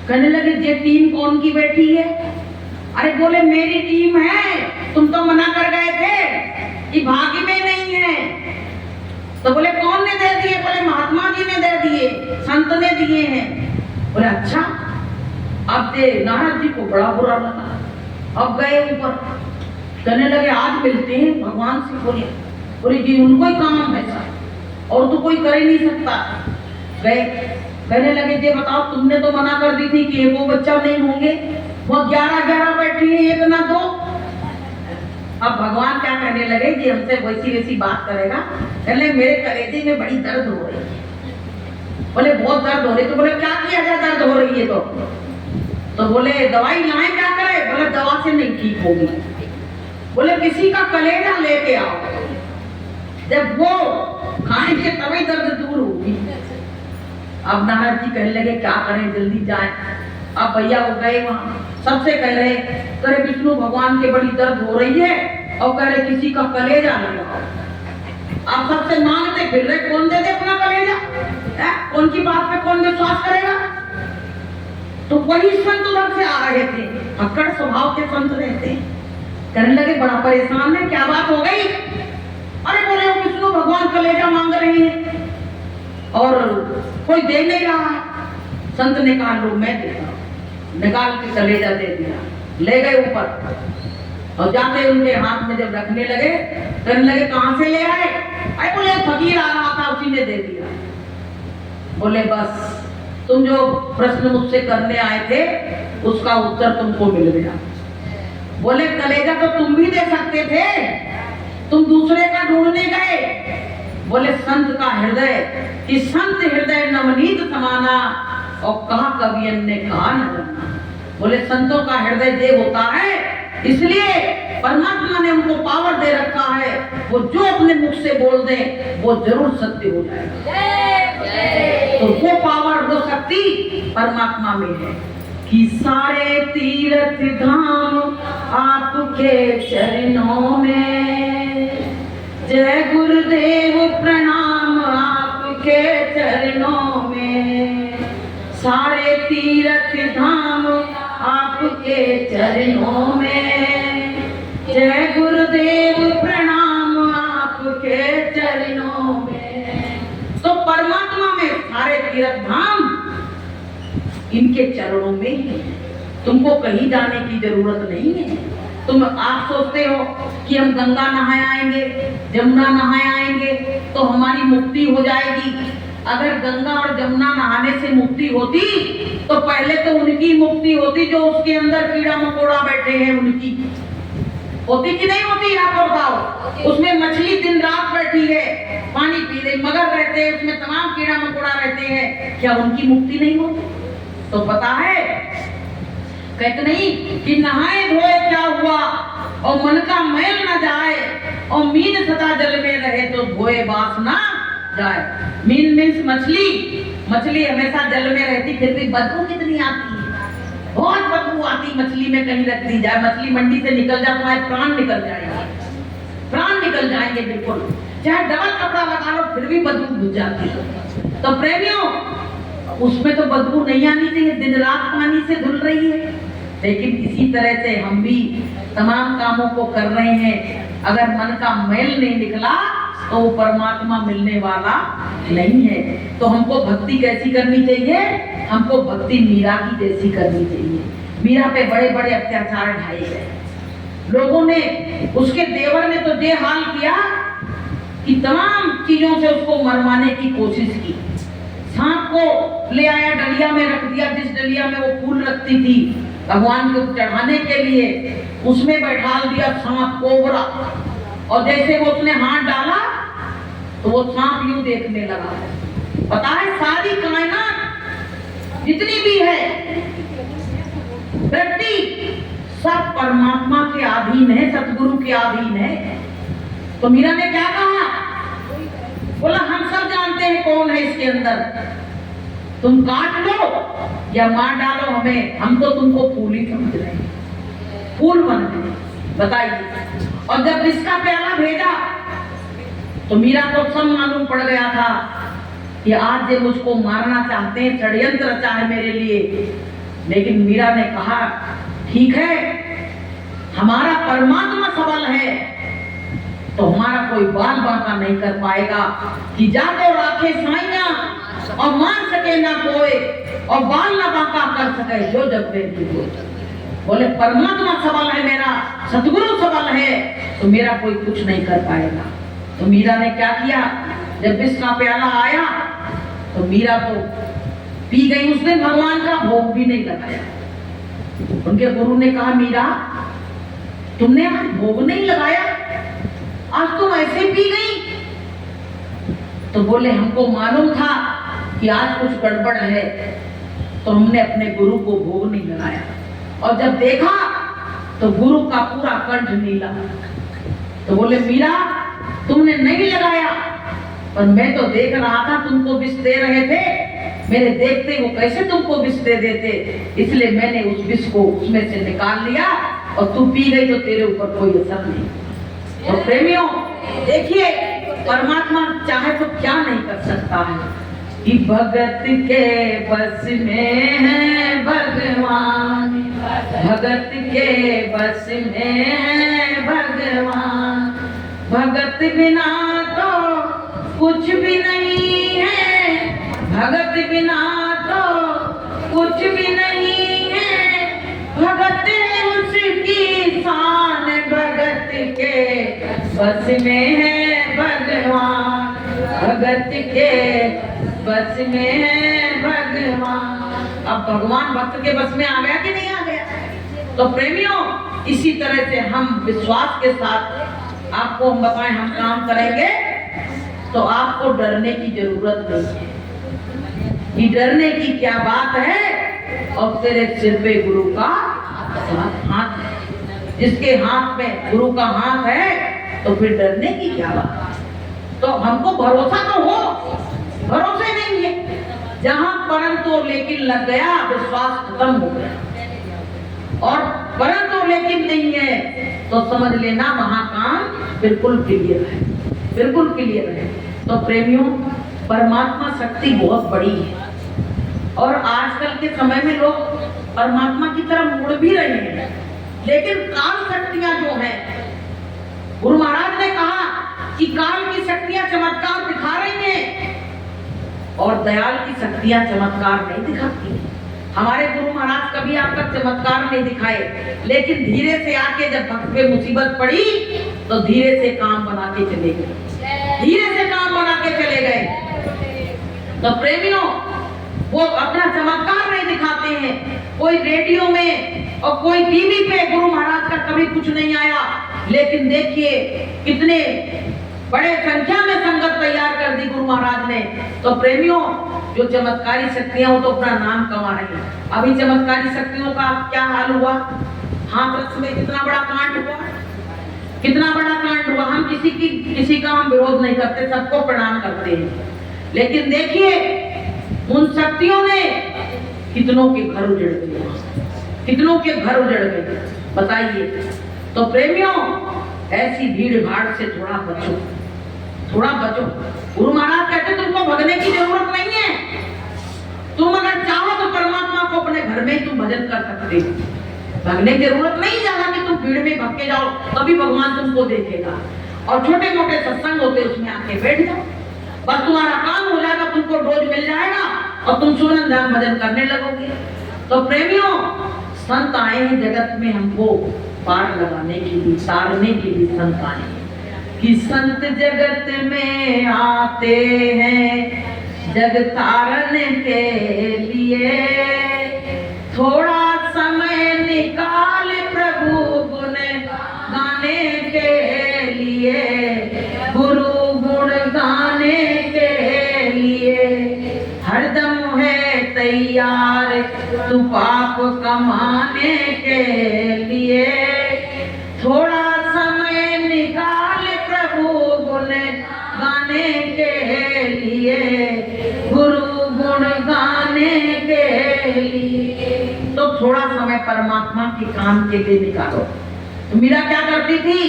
कहने लगे ये टीम कौन की बैठी है? अरे बोले मेरी टीम है, तुम तो मना कर गए थे कि भाग्य में नहीं है। तो बोले कौन ने दे दिए? बोले महात्मा जी ने दे दिए, संत ने दिए हैं। बोले अच्छा। अब दे नारद जी को बड़ा बुरा लगा। अब गए ऊपर, कहने लगे आज मिलते हैं भगवान से। बोले जी उनको ही काम है सर, और तो कोई कर ही नहीं सकता। गए, कहने लगे ये बताओ तुमने तो मना कर दी थी कि वो बच्चा नहीं होंगे, वो 11 बैठी है, एक ना दो। अब भगवान क्या कहने लगे, जी हमसे वैसी वैसी बात करेगा। कहने मेरे कलेजे में बड़ी दर्द हो रही है। बोले बहुत दर्द हो रही। तो बोले क्या किया जाए, दर्द हो रही है तो बोले दवाई लाएं, क्या करें? बोले दवा से नहीं ठीक होगी। बोले किसी का कलेजा लेके आओ, जब वो खाएंगे तभी दर्द दूर होगी। अब नारद जी कहने लगे क्या करें, जल्दी जाए। अब भैया वो गए वहां, सबसे कह रहे विष्णु भगवान के बड़ी दर्द हो रही है और कह रहे किसी का कलेजा ले आओ। आप सबसे मांगते फिर रहे कौन दे दे अपना कलेजा, कौन की बात पे कौन विश्वास करेगा। तो वही संत उधर से आ रहे थे, अक्कड़ स्वभाव के संत रहते, कहने लगे बड़ा परेशान है, क्या बात हो गई। अरे बोले वो विष्णु भगवान कलेजा मांग रहे हैं और कोई दे नहीं रहा है। संत ने कहा लो मैं देता हूं, निकाल के कलेजा दे दिया, ले गए ऊपर और जाते उनके हाथ में जब रखने लगे कहने लगे कहां से ले आए। अरे बोले फकीर आ रहा था उसी ने दे दिया। बोले बस तुम जो प्रश्न मुझसे करने आए थे उसका उत्तर तुमको मिल गया। बोले कलेजा तो तुम भी दे सकते थे, तुम दूसरे का ढूंढने गए। बोले संत का हृदय कि संत हृदय नवनीत समाना और कहा कवियन ने कहा न जाना। बोले संतों का हृदय देव होता है, इसलिए परमात्मा ने उनको पावर दे रखा है, वो जो अपने मुख से बोल दे वो जरूर सत्य हो जाएगा। तो वो पावर वो शक्ति परमात्मा में है कि सारे तीर्थ धाम आपके चरणों में, जय गुरुदेव प्रणाम आपके चरणों में, सारे तीर्थ धाम आपके चरणों में, जय गुरुदेव प्रणाम आपके चरणों में। तो परमात्मा में सारे तीर्थ धाम इनके चरणों में है, तुमको कहीं जाने की जरूरत नहीं है। तुम आप सोचते हो कि हम गंगा नहाए आएंगे, जमुना नहाए आएंगे तो हमारी मुक्ति हो जाएगी। अगर गंगा और जमुना नहाने से मुक्ति होती तो पहले तो उनकी मुक्ति होती जो उसके अंदर कीड़ा मकोड़ा बैठे हैं, उनकी होती कि नहीं होती। आप बताओ, उसमें मछली दिन रात बैठी है, पानी पी रही, मगर रहते हैं उसमें, तमाम कीड़ा मकोड़ा रहते हैं, क्या उनकी मुक्ति नहीं होती। तो पता है कहते नहीं कि नहाए धोए क्या हुआ और मन का मैल न जाए और मीन सदा जल में रहे तो धोए बास ना जाए। मीन मीन्स मछली, मछली हमेशा जल में रहती फिर भी बदबू कितनी आती है, बहुत बदबू आती मछली में, कहीं रख दी जाए मछली मंडी से निकल जाए तुम्हारे प्राण निकल जाएंगे, प्राण निकल जाएंगे बिल्कुल, चाहे डबल कपड़ा लगा लो फिर भी बदबू घुस जाती है। तो प्रेमियों उसमें तो बदबू नहीं आनी चाहिए, दिन रात पानी से धुल रही है। लेकिन इसी तरह से हम भी तमाम कामों को कर रहे हैं, अगर मन का मैल नहीं निकला तो वो परमात्मा मिलने वाला नहीं है। तो हमको भक्ति कैसी करनी चाहिए, हमको भक्ति मीरा की जैसी करनी चाहिए। मीरा पे बड़े बड़े अत्याचार ढाए गए, लोगों ने, उसके देवर ने तो ये हाल किया कि तमाम चीजों से उसको मरवाने की कोशिश की। सांप को ले आया, डलिया में रख दिया, जिस डलिया में वो फूल रखती थी भगवान को चढ़ाने के लिए, उसमें बैठा दिया सांप कोबरा। और जैसे वो उसने हाथ डाला तो वो सांप यूं देखने लगा। पता है सारी कायनात जितनी भी है व्यक्ति सब परमात्मा के अधीन है, सतगुरु के अधीन है। तो मीरा ने क्या कहा, बोला हम सब जानते हैं कौन है इसके अंदर, तुम काट लो या मार डालो हमें, हम तो तुमको फूल ही समझ रहे हैं, फूल बन गए, बताइए। और जब इसका प्याला भेजा तो मीरा को सब मालूम पड़ गया था कि आज ये मुझको मारना चाहते हैं, षड्यंत्र रचा है मेरे लिए। लेकिन मीरा ने कहा ठीक है, हमारा परमात्मा सबल है तो हमारा कोई बाल बांका नहीं कर पाएगा कि जाको राखे साइया और मार सके ना कोई और बाल ना बांका कर सके जो जग में। बोले परमात्मा सबल है मेरा, सतगुरु सबल है तो मेरा कोई कुछ नहीं कर पाएगा। तो मीरा ने क्या किया, जब विष का प्याला आया तो मीरा तो पी गई। उसने भगवान का भोग भी नहीं लगाया। उनके गुरु ने कहा मीरा तुमने आज भोग नहीं लगाया, आज तुम ऐसे पी गई। तो बोले हमको मालूम था कि आज कुछ गड़बड़ है तो हमने अपने गुरु को भोग नहीं लगाया। और जब देखा तो गुरु का पूरा कंठ नीला। तो बोले मीरा तुमने नहीं लगाया, पर मैं तो देख रहा था तुमको विष दे रहे थे मेरे देखते वो कैसे तुमको विष दे देते, इसलिए मैंने उस विष को उसमें से निकाल लिया और तू पी गई तो तेरे ऊपर कोई असर नहीं। तो प्रेमियों देखिए, परमात्मा चाहे तो क्या नहीं कर सकता है कि भगत के बस में है भगवान, भगत के बस में है भगवान, भगत बिना तो कुछ भी नहीं है, भगत बिना तो कुछ भी नहीं है, भगत उसकी शान, भगत के बस में है भगवान, भगत के बस में है भगवान। अब भगवान भक्त के बस में आ गया कि नहीं आ गया? तो प्रेमियों, इसी तरह से हम विश्वास के साथ आपको हम बताएं, हम काम करेंगे तो आपको डरने की जरूरत नहीं है। कि डरने की क्या बात है, और तेरे सिर पे गुरु का हाथ है, जिसके हाथ में गुरु का हाथ है तो फिर डरने की क्या बात। तो हमको भरोसा तो हो, भरोसे नहीं है, जहां परंतु लेकिन लग गया विश्वास खत्म हो गया, और परंतु लेकिन नहीं है तो समझ लेना वहां काम बिल्कुल क्लियर है, बिल्कुल क्लियर है। तो प्रेमियों, परमात्मा शक्ति बहुत बड़ी है, और आजकल के समय में लोग परमात्मा की तरफ मुड़ भी रहे हैं, लेकिन काल शक्तियां जो हैं, गुरु महाराज ने कहा कि काल की शक्तियां चमत्कार दिखा रही हैं और दयाल की शक्तियां चमत्कार नहीं दिखाती। हमारे गुरु महाराज कभी आपका चमत्कार नहीं दिखाए, लेकिन धीरे से आके जब भक्त पे मुसीबत पड़ी तो धीरे से काम बना के चले गए, धीरे से काम बना के चले गए। तो प्रेमियों, वो अपना चमत्कार नहीं दिखाते हैं, कोई रेडियो में और कोई टीवी पे गुरु महाराज का कभी कुछ नहीं आया, लेकिन देखिए कितने बड़े संख्या में संगत तैयार कर दी गुरु महाराज ने। तो प्रेमियों, जो चमत्कारी शक्तियां वो तो अपना नाम कमा रही हैं। अभी चमत्कारी शक्तियों का क्या हाल हुआ, हाथरस में कितना बड़ा कांड हुआ, कितना बड़ा कांड हुआ। हम किसी का हम विरोध नहीं करते, सबको प्रणाम करते हैं, लेकिन देखिए उन शक्तियों ने कितनों के घर उजड़ गए, कितनों के घर उजड़ गए, बताइए। तो प्रेमियों, ऐसी भीड़ भाड़ से थोड़ा बचो, थोड़ा बचो। गुरु महाराज कहते तुमको भगने की जरूरत नहीं है, तुम अगर चाहो तो परमात्मा को अपने घर में ही तुम भजन कर सकते हो, भगने की जरूरत नहीं ज्यादा कि तुम भीड़ में भग के जाओ, तभी भगवान तुमको देखेगा। और छोटे मोटे सत्संग होते उसमें आके बैठ जाओ, बस तुम्हारा काम हो जाएगा, तुमको रोज मिल जाएगा और तुम सुनन ध्यान भजन करने लगोगे। तो प्रेमियों, संत आए हैं जगत में हमको पार लगाने के लिए, तारने के लिए संत आए हैं। कि संत जगत में आते हैं जग तारने के लिए, थोड़ा समय निकाल प्रभु गुण गाने के लिए, गुरु गुण गाने के लिए हरदम है तैयार तू पाप कमाने के लिए, थोड़ा समय निकाल प्रभु गुण गाने के लिए, गुरु गुण गाने के लिए। तो थोड़ा समय परमात्मा के काम के लिए निकालो। तो मीरा क्या करती थी,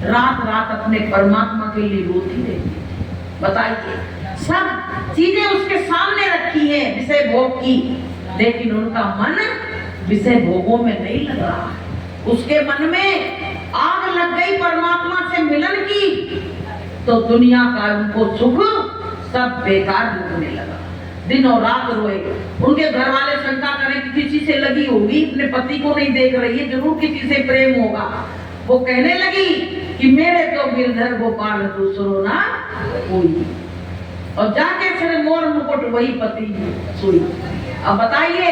रात रात अपने परमात्मा के लिए रोती रहती थी। बताइए, सब चीजें उसके सामने रखी है विषय भोग की, लेकिन उनका मन विषय भोगों में नहीं लग रहा है। उसके मन में आग लग गई परमात्मा से मिलन की, तो दुनिया का उनको सुख सब बेकार लगने लगा। दिन और रात रोए। उनके घर वाले शंका करें कि किसी से लगी होगी, अपने पति को नहीं देख रही है, जरूर किसी से प्रेम होगा। वो कहने लगी कि मेरे तो गिरधर गोपाल दूसरो ना कोई, और जाके फिर मोर मुकुट वही पति सोई। अब बताइए,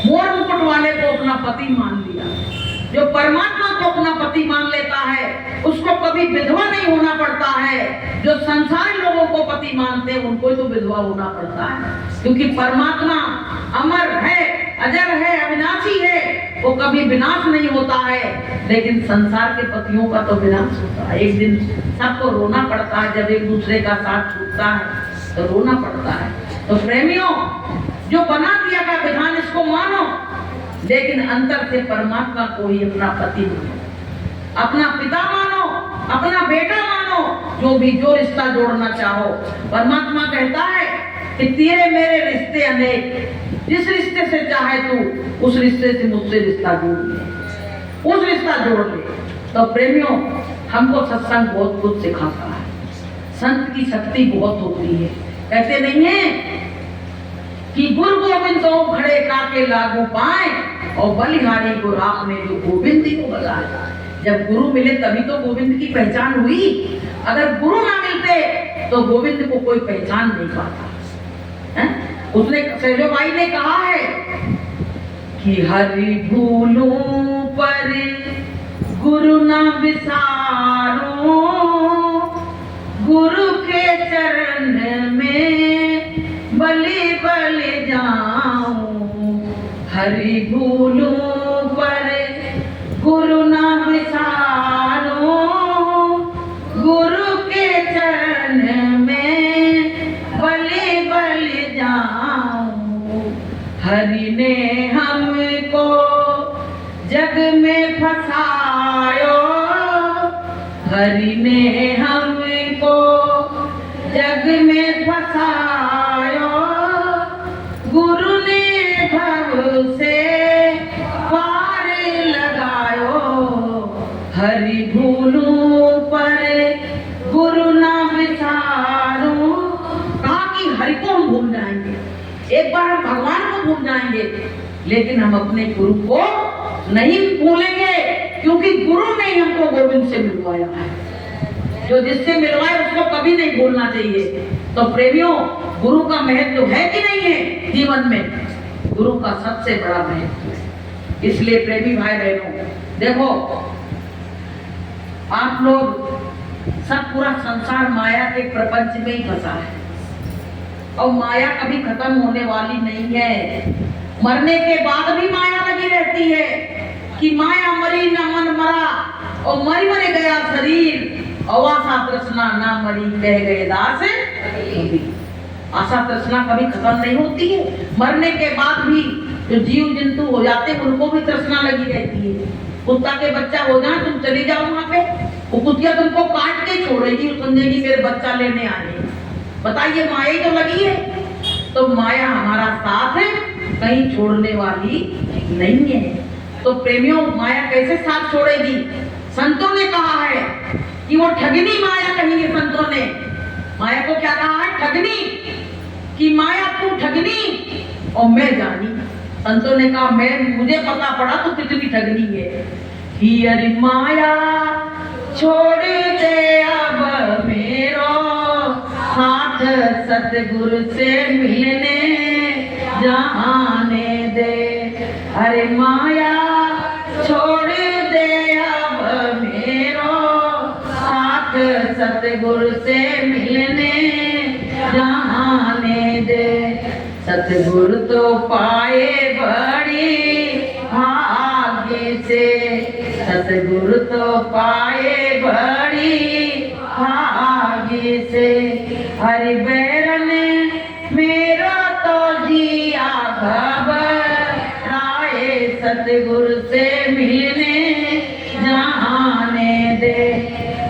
मोर मुकुट वाले को अपना पति मान लिया। जो परमात्मा को अपना पति मान लेता है उसको कभी विधवा नहीं होना पड़ता है। जो संसारी लोगों को पति मानते हैं उनको तो विधवा होना पड़ता है, क्योंकि परमात्मा अमर है, अजर है, अविनाशी है, वो कभी विनाश नहीं होता है। लेकिन संसार के पतियों का तो विनाश होता है। एक दिन सबको रोना पड़ता है, जब एक दूसरे का साथ छूटता है तो रोना पड़ता है। तो प्रेमियों, जो बना दिया का विधान इसको मानो, लेकिन अंतर से परमात्मा को ही अपना पति मानो, अपना पिता मानो, अपना बेटा मानो, जो भी जो रिश्ता जोड़ना चाहो। परमात्मा कहता है कि तेरे मेरे रिश्ते अनेक, जिस रिश्ते से चाहे तू उस रिश्ते से मुझसे रिश्ता जोड़ ले, उस रिश्ता जोड़ ले। तो प्रेमियों, हमको सत्संग बहुत कुछ सिखाता है, संत की शक्ति बहुत होती है। कहते नहीं है कि गुरु गोविंद तो खड़े काके लागू पाए, और बलिहारी को रात में जो गोविंद को बजाया। जब गुरु मिले तभी तो गोविंद की पहचान हुई, अगर गुरु ना मिलते तो गोविंद को कोई पहचान नहीं पाता है? उसने सहजो भाई ने कहा है कि हरि भूलूं पर गुरु ना विसारो, गुरु के चरण में बलि बलि जाऊं। हरि भूलूं पर गुरु ना विसारो, गुरु के चरण में बलि बलि जाऊं। हरि ने हमको जग में फसायो, हरि ने हमको जग में फसायो, गुरु ने भव से पार लगायो। हरि भूलूं पर गुरु ना विसारो। कहा कि हरि को हम भूल जाएंगे, एक बार हम भगवान को भूल जाएंगे, लेकिन हम अपने गुरु को नहीं भूलेंगे, क्योंकि गुरु ने हमको गोविंद से मिलवाया है। जो जिससे मिलवाए उसको कभी नहीं भूलना चाहिए। तो प्रेमियों, गुरु का महत्व है कि नहीं है जीवन में? गुरु का सबसे बड़ा महत्व है। इसलिए प्रेमी भाई बहनों, देखो आप लोग सब, पूरा संसार माया के प्रपंच में ही फंसा है, और माया कभी खत्म होने वाली नहीं है। मरने के बाद भी माया लगी रहती है कि माया मरी न मन मरा, और मर गया शरीर, और आशा तृष्णा ना मरी, कह गए दास। आशा तृष्णा कभी खत्म नहीं होती है। मरने के बाद भी जो जीव जंतु हो जाते हैं उनको भी तृष्णा लगी रहती है। कुत्ता के बच्चा हो जाए, तुम चली जाओ वहां पे, वो कुतिया तुमको काट के छोड़ेगी, समझेगी मेरे बच्चा लेने आए। बताइए, माया ही तो लगी है। तो माया हमारा साथ है, कहीं छोड़ने वाली नहीं है। तो प्रेमियों, माया कैसे साथ छोड़ेगी? संतों ने कहा है कि वो ठगनी माया कहेंगे। संतों ने माया को क्या कहा है? ठगनी, कि माया तू ठगनी और मैं जानी। संतों ने कहा मुझे पता पड़ा तो कितनी ठगनी है। कि अरे माया छोड़ दे अब मेरो साथ, सतगुरु से मिलने जाने दे। अरे माया छोड़ दे अब मेरो साथ, सतगुरु से मिलने जाने दे। सतगुरु तो पाए बड़ी भाग्य से, सतगुरु तो पाए बड़ी भाग्य से। हरि बैरन मेरा तो जिया घबराए, सतगुरु से मिलने जाने दे।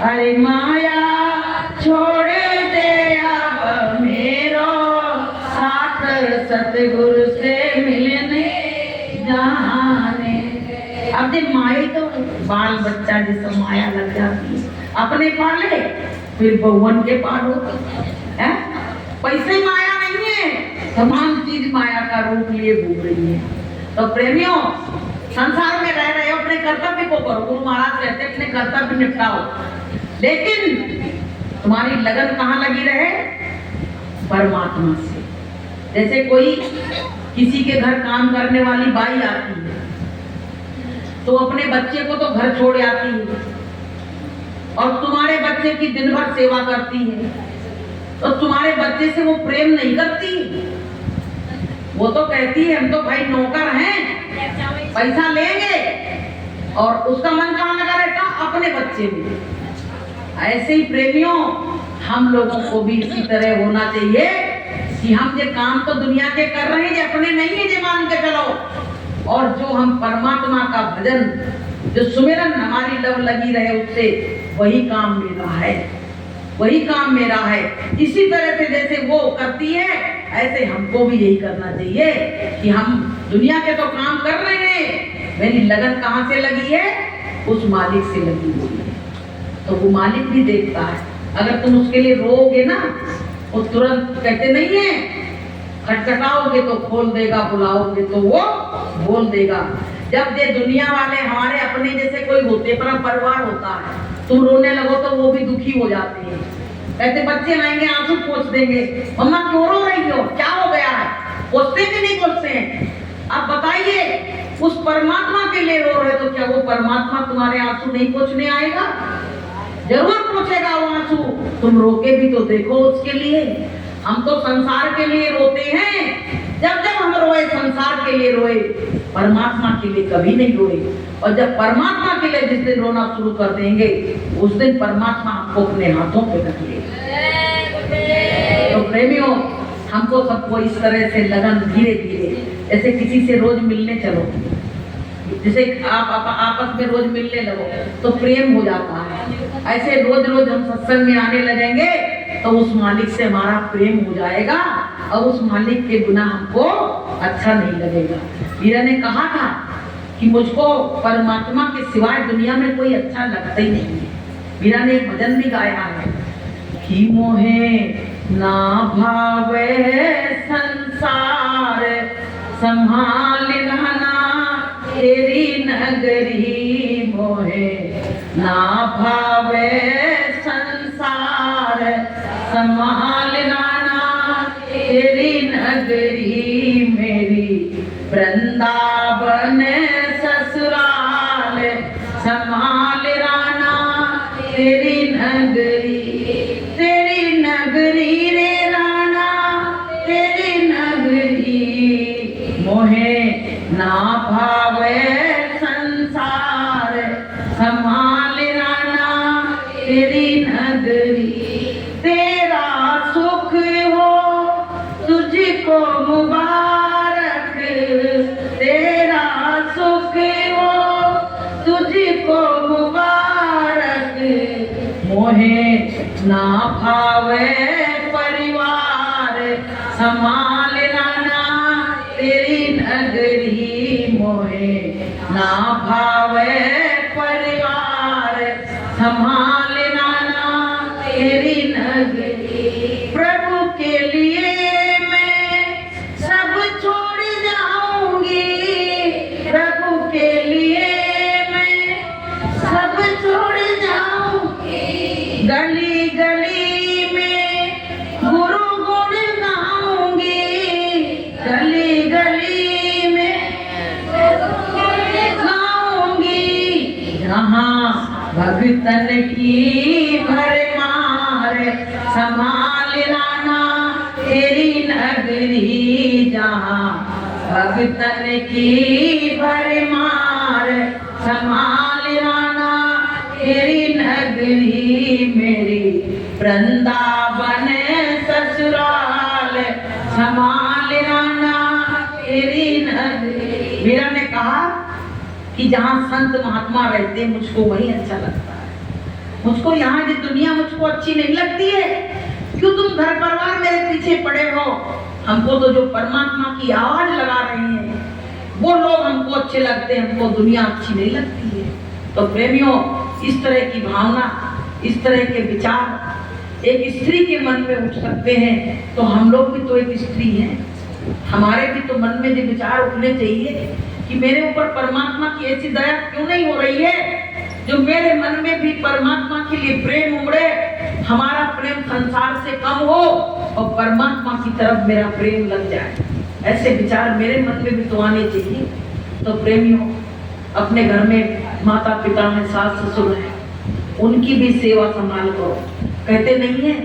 अरे माया छोड़ दे अब मेरो साथ, सतगुरु से मिलने जाने। अब जब माया तो बाल बच्चा जैसा माया लग जाती है, अपने पाले फिर बहुवन के पालो है। पैसे माया नहीं है, तमाम चीज माया का रूप लिए घूम रही है। तो प्रेमियों, संसार में रह रहे हो, अपने कर्तव्य को करो। गुरु महाराज कहते अपने कर्तव्य निपटाओ, लेकिन तुम्हारी लगन कहाँ लगी रहे? परमात्मा से। जैसे कोई किसी के घर काम करने वाली बाई आती है, तो अपने बच्चे को तो घर छोड़ आती है, और तुम्हारे बच्चे की दिन भर सेवा करती है, तो तुम्हारे बच्चे से वो प्रेम नहीं करती। वो तो कहती है हम तो भाई नौकर हैं, पैसा लेंगे, और उसका मन कहाँ लगा रहता? अपने बच्चे में। ऐसे ही प्रेमियों, हम लोगों को भी इसी तरह होना चाहिए कि हम ये काम तो दुनिया के कर रहे हैं, ये अपने नहीं है, ये मान के चलो। और जो हम परमात्मा का भजन, जो सुमिरन हमारी लव लगी रहे उससे, वही काम मेरा है, वही काम मेरा है। इसी तरह से जैसे वो करती है, ऐसे हमको भी यही करना चाहिए कि हम दुनिया के तो काम कर रहे हैं, मेरी लगन कहाँ से लगी है? उस मालिक से लगी हुई है। तो वो मालिक भी देखता है। अगर तुम उसके लिए रोओगे ना, वो तुरंत कहते नहीं है, खटखटाओगे तो खोल देगा, बुलाओगे तो वो बोल देगा। जब ये दुनिया वाले हमारे अपने जैसे कोई होते, पर परिवार होता है, तुम रोने लगो तो वो भी दुखी हो जाते हैं। कहते बच्चे आएंगे आंसू पोंछ देंगे, मम्मा क्यों रो रही हो, क्या हो गया है? पोंछते कि नहीं पोंछते हैं? अब बताइए, उस परमात्मा के लिए रो रहे तो क्या वो परमात्मा तुम्हारे आंसू नहीं पोंछने आएगा? जरूर पोंछेगा वो आंसू। तुम रोके भी तो देखो उसके लिए। हम तो संसार के लिए रोते हैं, जब जब हम रोए संसार के लिए रोए, परमात्मा के लिए कभी नहीं रोए। और जब परमात्मा के लिए जिस दिन रोना शुरू कर देंगे, उस दिन परमात्मा हमको अपने हाथों पे रख लेगा। तो प्रेमियों, हमको सबको इस तरह से लगन धीरे धीरे, जैसे किसी से रोज मिलने चलो, जैसे आप आपस में रोज मिलने लगो तो प्रेम हो जाता है। ऐसे रोज रोज हम सत्संग में आने लगेंगे तो उस मालिक से हमारा प्रेम हो जाएगा, और उस मालिक के बिना हमको अच्छा नहीं लगेगा। मीरा ने कहा था कि मुझको परमात्मा के सिवाय दुनिया में कोई अच्छा लगता ही नहीं है। मीरा ने एक भजन भी गाया है कि मोहे ना भावे संसार, संभाल रहना तेरी नगरी। मोहे ना भावे संसार, संभाल रहना तेरी नगरी। मेरी वृंदावन ससुराल, संभाल रहना तेरी नगरी। तेरी नगरी रे राना, तेरी नगरी। मोहे ना भावे संसार, संभाल रहना तेरी नगरी। तेरा सुख हो तुझको मुबारक, तेरा सुख हो तुझको मुबारक। मोहे ना भावे परिवार, संभाल रहना तेरी नगरी। मोहे ना भावे परिवार, संभाल रहना तेरी नगरी। प्रभु के लिए मैं सब छोड़ जाऊंगी, प्रभु के लिए मैं सब छोड़ जाऊंगी। गली गली में गुरु गुण गाऊंगी, गली गली में गाऊंगी। जहाँ भगतन की भरमार, संभाल रहना तेरी नगरी। जहाँ भगतन की भरमार, संभाल रहना तेरी नगरी। मेरी वृंदावन ससुराल, संभाल रहना तेरी नगरी। मीरा ने कहा कि जहाँ संत महात्मा रहते मुझको वही अच्छा लगता है। मुझको यहाँ की दुनिया मुझको अच्छी नहीं लगती है। क्यों तुम घर परिवार मेरे पीछे पड़े हो? हमको तो जो परमात्मा की आवाज लगा रही है वो लोग हमको अच्छे लगते हैं, हमको दुनिया अच्छी नहीं लगती है। तो प्रेमियों, इस तरह की भावना, इस तरह के विचार एक स्त्री के मन में उठ सकते हैं। तो हम लोग भी तो एक स्त्री हैं, हमारे भी तो मन में ये विचार उठने चाहिए कि मेरे ऊपर परमात्मा की ऐसी दया क्यों नहीं हो रही है जो मेरे मन में भी परमात्मा के लिए प्रेम उमड़े, हमारा प्रेम संसार से कम हो और परमात्मा की तरफ मेरा प्रेम लग जाए। ऐसे विचार मेरे मन में भी तो आने चाहिए। तो प्रेमियों, अपने घर में माता पिता हैं, सास ससुर हैं, उनकी भी सेवा संभाल करो। कहते नहीं है